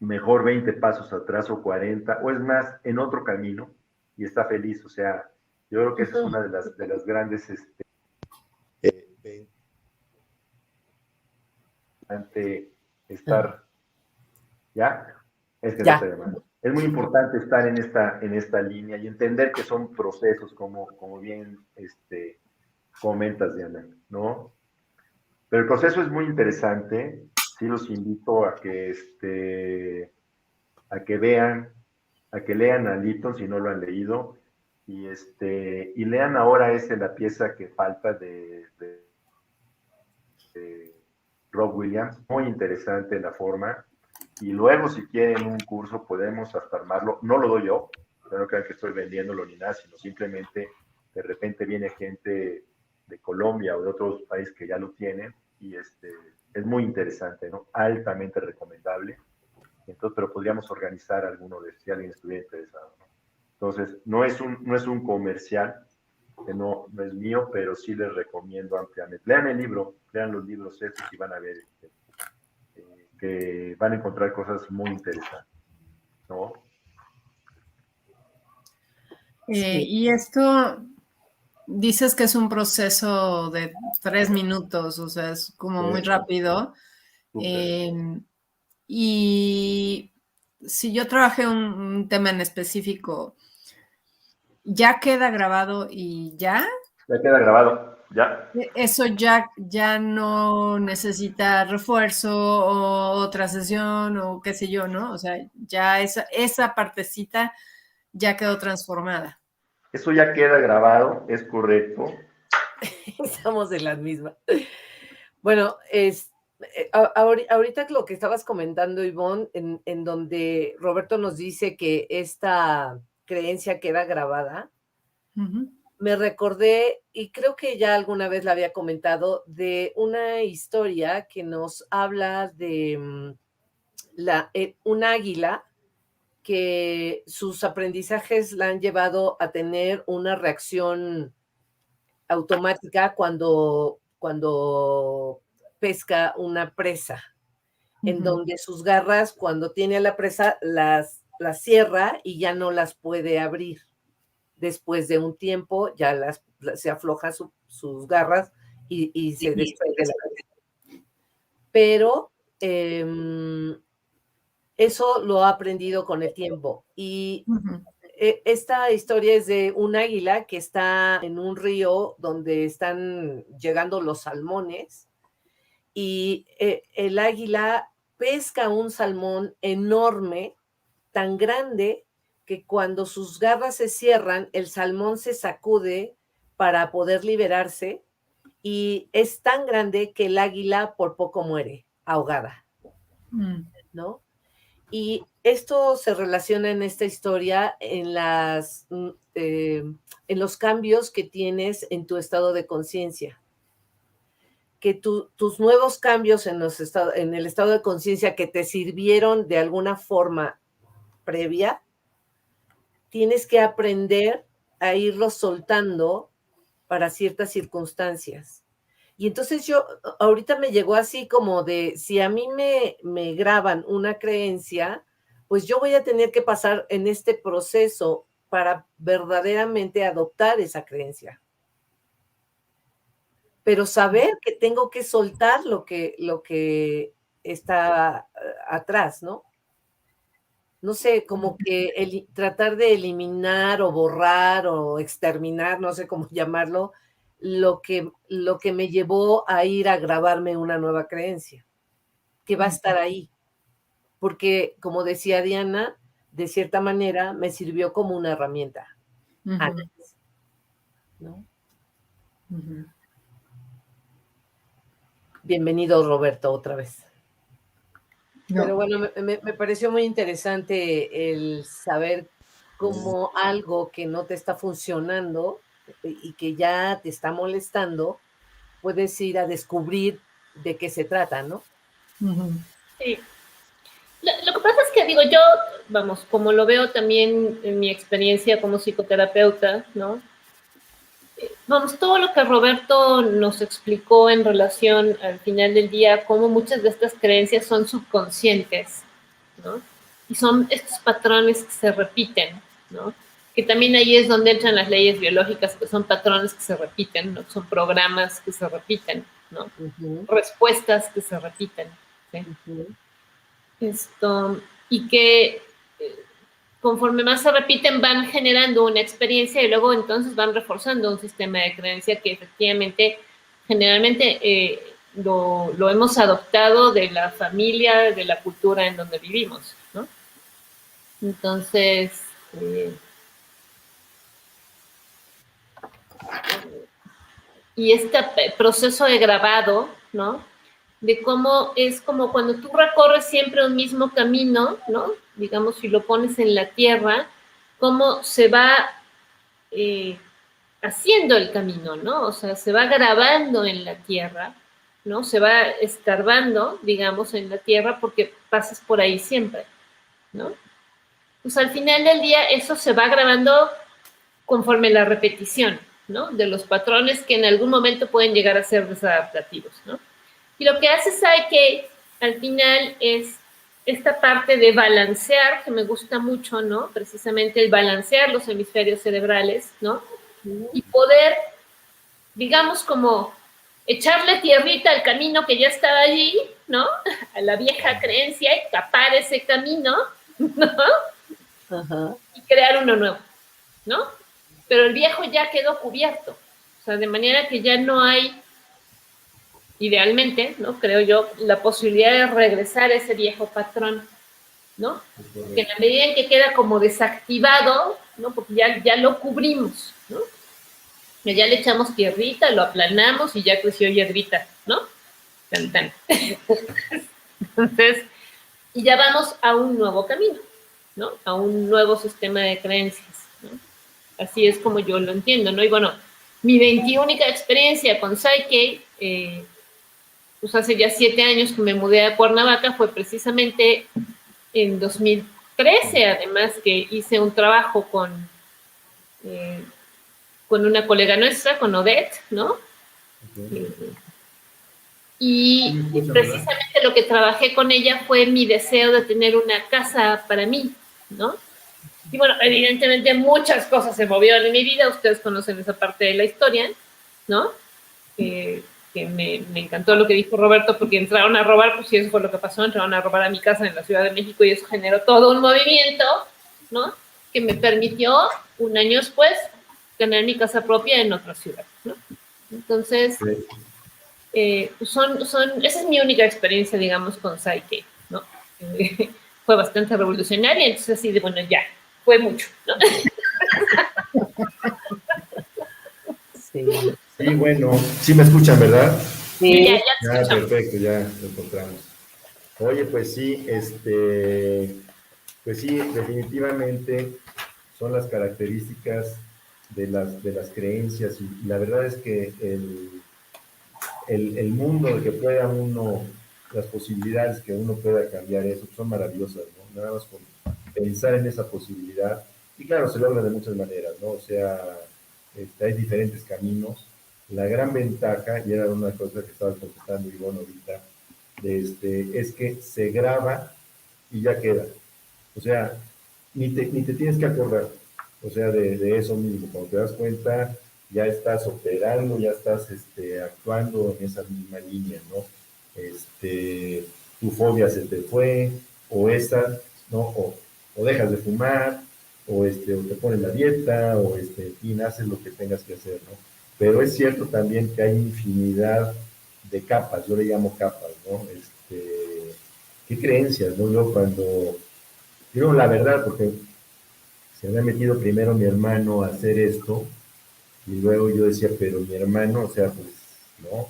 mejor 20 pasos atrás o 40, o es más, en otro camino, y está feliz. O sea, yo creo que esa es una de las grandes estar, ¿ya? Es que no está llamando. Es muy importante estar en esta línea y entender que son procesos, como bien comentas, Diana, ¿no? Pero el proceso es muy interesante. Sí los invito a que vean, a que lean a Lytton si no lo han leído, y lean ahora la pieza que falta de Rob Williams, muy interesante la forma, y luego si quieren un curso podemos hasta armarlo, no lo doy yo, no crean que estoy vendiéndolo ni nada, sino simplemente de repente viene gente de Colombia o de otros países que ya lo tienen, y es muy interesante, ¿no? Altamente recomendable. Entonces, pero podríamos organizar alguno de si alguien estuviera interesado, ¿no? Entonces, no es un comercial, que no es mío, pero sí les recomiendo ampliamente. Lean el libro, lean los libros estos y van a ver que van a encontrar cosas muy interesantes, ¿no? Y esto dices que es un proceso de 3 minutos, o sea, es como muy rápido. Y si yo trabajé un tema en específico, ¿ya queda grabado y ya? Ya queda grabado, ya. Eso ya no necesita refuerzo o otra sesión o qué sé yo, ¿no? O sea, ya esa partecita ya quedó transformada. Eso ya queda grabado, es correcto. Estamos en las mismas. Bueno, ahorita lo que estabas comentando, Ivonne, en donde Roberto nos dice que esta creencia queda grabada, me recordé, y creo que ya alguna vez la había comentado, de una historia que nos habla de un águila que sus aprendizajes la han llevado a tener una reacción automática cuando pesca una presa, en donde sus garras, cuando tiene a la presa, las cierra y ya no las puede abrir. Después de un tiempo ya se afloja sus garras y se desprende la presa. Pero eso lo ha aprendido con el tiempo. Y esta historia es de un águila que está en un río donde están llegando los salmones, y el águila pesca un salmón enorme, tan grande que cuando sus garras se cierran, el salmón se sacude para poder liberarse y es tan grande que el águila por poco muere ahogada, ¿no? Y esto se relaciona en esta historia en los cambios que tienes en tu estado de conciencia. Que tus nuevos cambios en el estado de conciencia que te sirvieron de alguna forma previa, tienes que aprender a irlos soltando para ciertas circunstancias. Y entonces ahorita me llegó así como de, si a mí me graban una creencia, pues yo voy a tener que pasar en este proceso para verdaderamente adoptar esa creencia. Pero saber que tengo que soltar lo que está atrás, ¿no? No sé, como que tratar de eliminar o borrar o exterminar, no sé cómo llamarlo, lo que me llevó a ir a grabarme una nueva creencia, que va a estar ahí. Porque, como decía Diana, de cierta manera me sirvió como una herramienta. Antes, ¿no? Bienvenido, Roberto, otra vez. No. Pero bueno, me pareció muy interesante el saber cómo algo que no te está funcionando y que ya te está molestando, puedes ir a descubrir de qué se trata, ¿no? Sí. Lo que pasa es que, digo, yo, vamos, como lo veo también en mi experiencia como psicoterapeuta, ¿no? Vamos, todo lo que Roberto nos explicó en relación al final del día, cómo muchas de estas creencias son subconscientes, ¿no? Y son estos patrones que se repiten, ¿no? Que también ahí es donde entran las leyes biológicas, que son patrones que se repiten, ¿no? Son programas que se repiten, ¿no? Respuestas que se repiten, ¿sí? Y que conforme más se repiten van generando una experiencia y luego entonces van reforzando un sistema de creencia que efectivamente generalmente lo hemos adoptado de la familia, de la cultura en donde vivimos, ¿no? Entonces, y este proceso de grabado, ¿no? De cómo es como cuando tú recorres siempre un mismo camino, ¿no? Digamos, si lo pones en la tierra, cómo se va haciendo el camino, ¿no? O sea, se va grabando en la tierra, ¿no? Se va escarbando, digamos, en la tierra porque pasas por ahí siempre, ¿no? Pues al final del día eso se va grabando conforme la repetición, ¿no? De los patrones que en algún momento pueden llegar a ser desadaptativos, ¿no? Y lo que hace Psyche al final es esta parte de balancear, que me gusta mucho, ¿no? Precisamente el balancear los hemisferios cerebrales, ¿no? Y poder, digamos, como echarle tierrita al camino que ya estaba allí, ¿no? A la vieja creencia y tapar ese camino, ¿no? Y crear uno nuevo, ¿no? Pero el viejo ya quedó cubierto. O sea, de manera que ya no hay, idealmente, ¿no? Creo yo, la posibilidad de regresar a ese viejo patrón, ¿no? Que en la medida en que queda como desactivado, ¿no? Porque ya lo cubrimos, ¿no? Ya le echamos tierrita, lo aplanamos y ya creció hierbita, ¿no? Tan, tan. Entonces, y ya vamos a un nuevo camino, ¿no? A un nuevo sistema de creencias, ¿no? Así es como yo lo entiendo, ¿no? Y bueno, mi 21 experiencia con Psyche, pues hace ya 7 años que me mudé a Cuernavaca, fue precisamente en 2013, además, que hice un trabajo con una colega nuestra, con Odette, ¿no? Y precisamente lo que trabajé con ella fue mi deseo de tener una casa para mí, ¿no? Y bueno, evidentemente muchas cosas se movieron en mi vida, ustedes conocen esa parte de la historia, ¿no? Que me encantó lo que dijo Roberto, porque entraron a robar, pues sí, eso fue lo que pasó, entraron a robar a mi casa en la Ciudad de México y eso generó todo un movimiento, ¿no? Que me permitió, un año después, tener mi casa propia en otra ciudad, ¿no? Entonces, esa es mi única experiencia, digamos, con Psyche, ¿no? Fue bastante revolucionaria, entonces así de, bueno, ya, fue mucho, ¿no? Sí. Sí, bueno, sí me escuchan, ¿verdad? Sí, ya Sí. te Ya, escuchamos. perfecto, ya lo encontramos. Oye, pues sí, pues sí, definitivamente son las características de las creencias y la verdad es que el mundo de que pueda uno, las posibilidades que uno pueda cambiar eso son maravillosas, ¿no? Nada más con pensar en esa posibilidad. Y claro, se logra de muchas maneras, ¿no? O sea, hay diferentes caminos. La gran ventaja, y era una cosa que estaba contestando Ivonne ahorita, es que se graba y ya queda. O sea, ni te tienes que acordar, o sea, de eso mismo. Cuando te das cuenta, ya estás operando, ya estás actuando en esa misma línea, ¿no? Tu fobia se te fue, o esa, ¿no? O dejas de fumar, o te pones la dieta, en fin, haces lo que tengas que hacer, ¿no? Pero es cierto también que hay infinidad de capas, yo le llamo capas, ¿no? ¿Qué creencias, no? Yo la verdad, porque se había metido primero mi hermano a hacer esto, y luego yo decía, pero mi hermano, o sea, pues, no,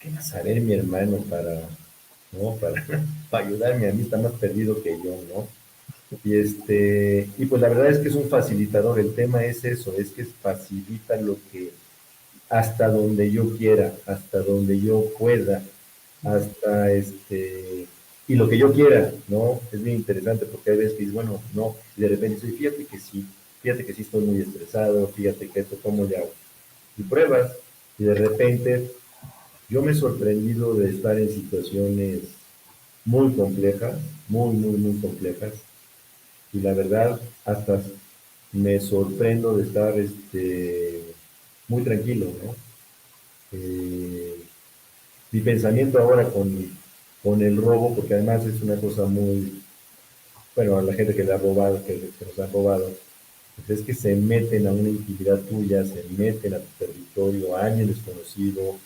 ¿qué va a saber mi hermano ¿no? Para ayudarme a mí? Está más perdido que yo, ¿no? Y pues la verdad es que es un facilitador, el tema es eso, es que facilita lo que, hasta donde yo quiera, hasta donde yo pueda, hasta y lo que yo quiera, ¿no? Es bien interesante porque hay veces que dices, bueno, no, y de repente dices, fíjate que sí estoy muy estresado, fíjate que esto, ¿cómo le hago? Y pruebas, y de repente yo me he sorprendido de estar en situaciones muy complejas, muy complejas, y la verdad, hasta me sorprendo de estar muy tranquilo, ¿no? Eh, Mi pensamiento ahora con el robo, porque además es una cosa muy, bueno, a la gente que le ha robado, que nos han robado, pues es que se meten a una intimidad tuya, se meten a tu territorio, a alguien desconocido,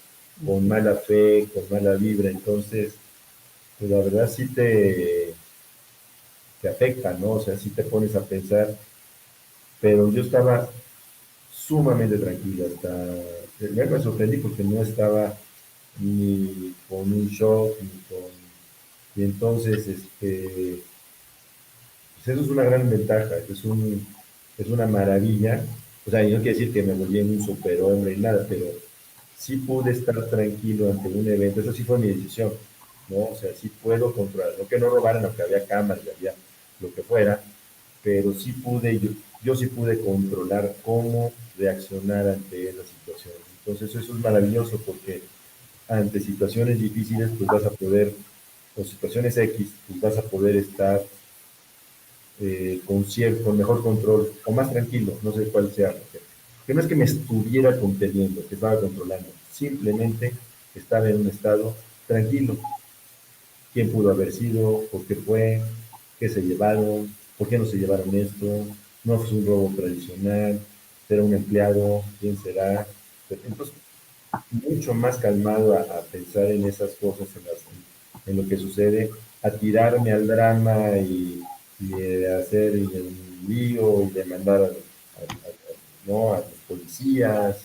con mala fe, con mala vibra, entonces, pues la verdad sí te afecta, ¿no? O sea, sí te pones a pensar, pero yo estaba sumamente tranquilo, me sorprendí porque no estaba ni con un shock, ni con... Y entonces, pues eso es una gran ventaja, es una maravilla. O sea, y no quiere decir que me volví en un superhombre y nada, pero sí pude estar tranquilo ante un evento. Eso sí fue mi decisión, ¿no? O sea, sí puedo controlar. No que no robaran, aunque había cámaras y había lo que fuera, pero sí yo sí pude controlar cómo reaccionar ante esa situación. Entonces, eso es maravilloso porque ante situaciones difíciles, pues vas a poder, o situaciones X, pues vas a poder estar con mejor control o más tranquilo, no sé cuál sea. Que no es que me estuviera conteniendo, que estaba controlando, simplemente estaba en un estado tranquilo. ¿Quién pudo haber sido? ¿Por qué fue? ¿Qué se llevaron? ¿Por qué no se llevaron esto? No fue un robo tradicional, será un empleado, ¿quién será? Entonces, mucho más calmado a pensar en esas cosas, en lo que sucede, a tirarme al drama y hacer un lío y demandar ¿no? a los policías,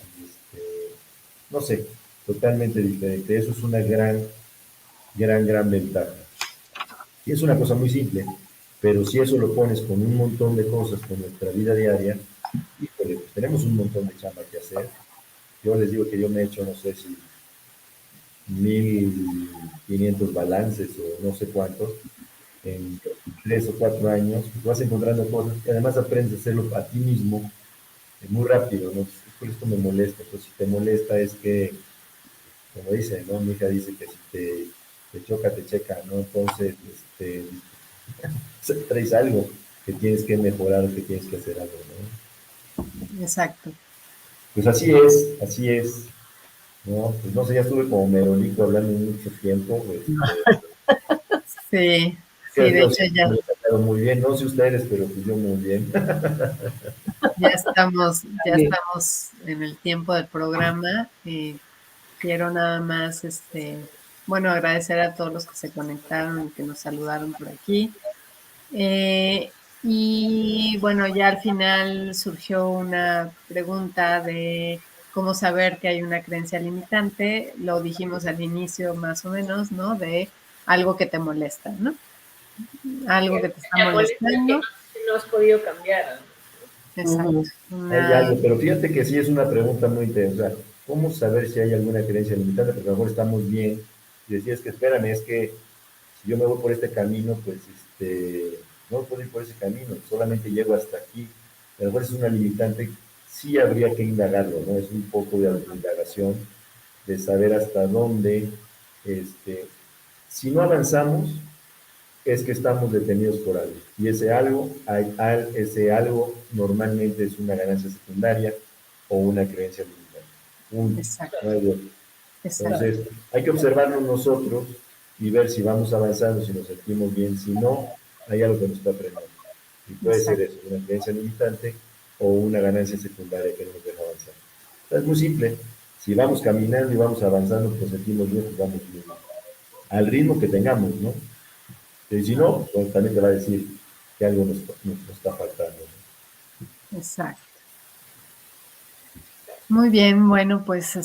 no sé, totalmente diferente. Eso es una gran ventaja. Y es una cosa muy simple, pero si eso lo pones con un montón de cosas con nuestra vida diaria, híjole, pues tenemos un montón de chamba que hacer. Yo les digo que yo me he hecho, no sé si 1500 balances o no sé cuántos en 3 o 4 años, pues vas encontrando cosas y además aprendes a hacerlo a ti mismo muy rápido, ¿no? Por esto me molesta, pues si te molesta es que, como dice, ¿no? Mi hija dice que si te choca, te checa, ¿no? Entonces, traes algo que tienes que mejorar, que tienes que hacer algo, ¿no? Exacto. Pues así es, ¿no? Pues no sé, ya estuve como merolico hablando mucho tiempo, Sí, sí, de creo hecho que me he tratado muy bien, no sé ustedes, pero pues yo muy bien. ya Bien. estamos en el tiempo del programa. Quiero nada más, bueno, agradecer a todos los que se conectaron y que nos saludaron por aquí. Y bueno, ya al final surgió una pregunta de cómo saber que hay una creencia limitante. Lo dijimos al inicio más o menos, ¿no? De algo que te molesta, ¿no? Algo que te está Me molesta molestando. que no has podido cambiar. Exacto. Hay algo, pero fíjate que sí es una pregunta muy interesante. ¿Cómo saber si hay alguna creencia limitante? Porque a lo mejor estamos bien y decías que espérame, es que si yo me voy por este camino, pues no puedo ir por ese camino, solamente llego hasta aquí. A lo mejor es una limitante, sí habría que indagarlo, ¿no? Es un poco de autoindagación, de saber hasta dónde, si no avanzamos, es que estamos detenidos por algo. Y ese algo normalmente es una ganancia secundaria o una creencia limitante. Exacto. No hay otro. Exacto. Entonces, hay que observarnos nosotros y ver si vamos avanzando, si nos sentimos bien. Si no, hay algo que nos está frenando. Y puede ser eso, una creencia limitante o una ganancia secundaria que no nos deja avanzar. Es muy simple. Si vamos caminando y vamos avanzando, pues sentimos bien, pues vamos bien. Al ritmo que tengamos, ¿no? Y si no, pues también te va a decir que algo nos está faltando. Exacto. Muy bien, bueno, pues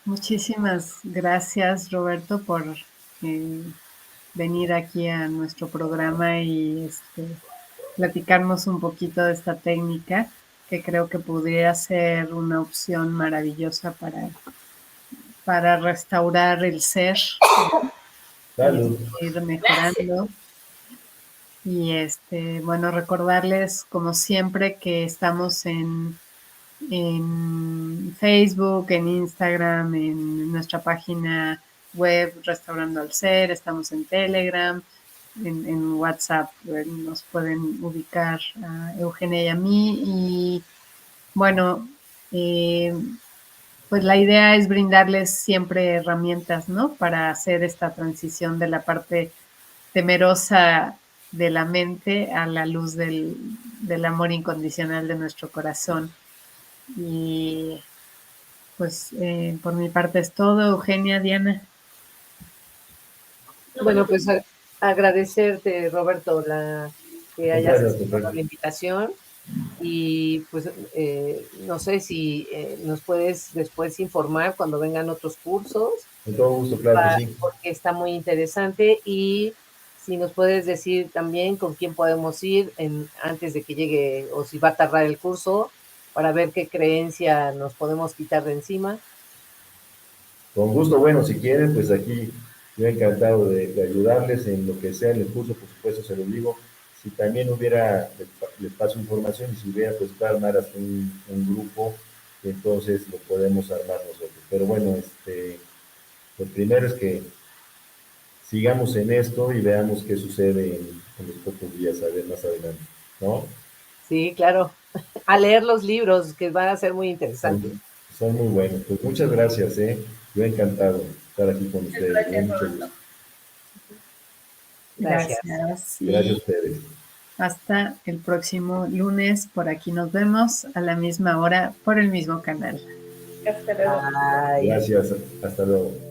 muchísimas gracias, Roberto, por venir aquí a nuestro programa y platicarnos un poquito de esta técnica que creo que pudiera ser una opción maravillosa para restaurar el ser Salud. y ir mejorando. Y bueno, recordarles como siempre que estamos en Facebook, en Instagram, en nuestra página web Restaurando al Ser, estamos en Telegram, en WhatsApp nos pueden ubicar a Eugenia y a mí. Y bueno, pues la idea es brindarles siempre herramientas, ¿no? Para hacer esta transición de la parte temerosa de la mente a la luz del amor incondicional de nuestro corazón. Y pues por mi parte es todo. Eugenia, Diana. Bueno, pues agradecerte, Roberto, que hayas aceptado la invitación. Y pues no sé si nos puedes después informar cuando vengan otros cursos. Con todo gusto, claro que sí. Porque está muy interesante. Y si nos puedes decir también con quién podemos ir antes de que llegue, o si va a tardar el curso, para ver qué creencia nos podemos quitar de encima. Con gusto, bueno, si quieren, pues aquí yo encantado de ayudarles en lo que sea en el curso, por supuesto se lo digo. Si también les paso información, y si hubiera, pues para armar hasta un grupo, entonces lo podemos armar nosotros. Pero bueno, lo primero es que sigamos en esto y veamos qué sucede en los pocos días, a ver más adelante, ¿no? Sí, claro. A leer los libros, que van a ser muy interesantes. Son muy buenos. Pues muchas gracias, Yo encantado de estar aquí con ustedes. Mucho gusto. Gracias. Gracias a ustedes. Hasta el próximo lunes. Por aquí nos vemos a la misma hora por el mismo canal. Hasta luego. Bye. Gracias. Hasta luego.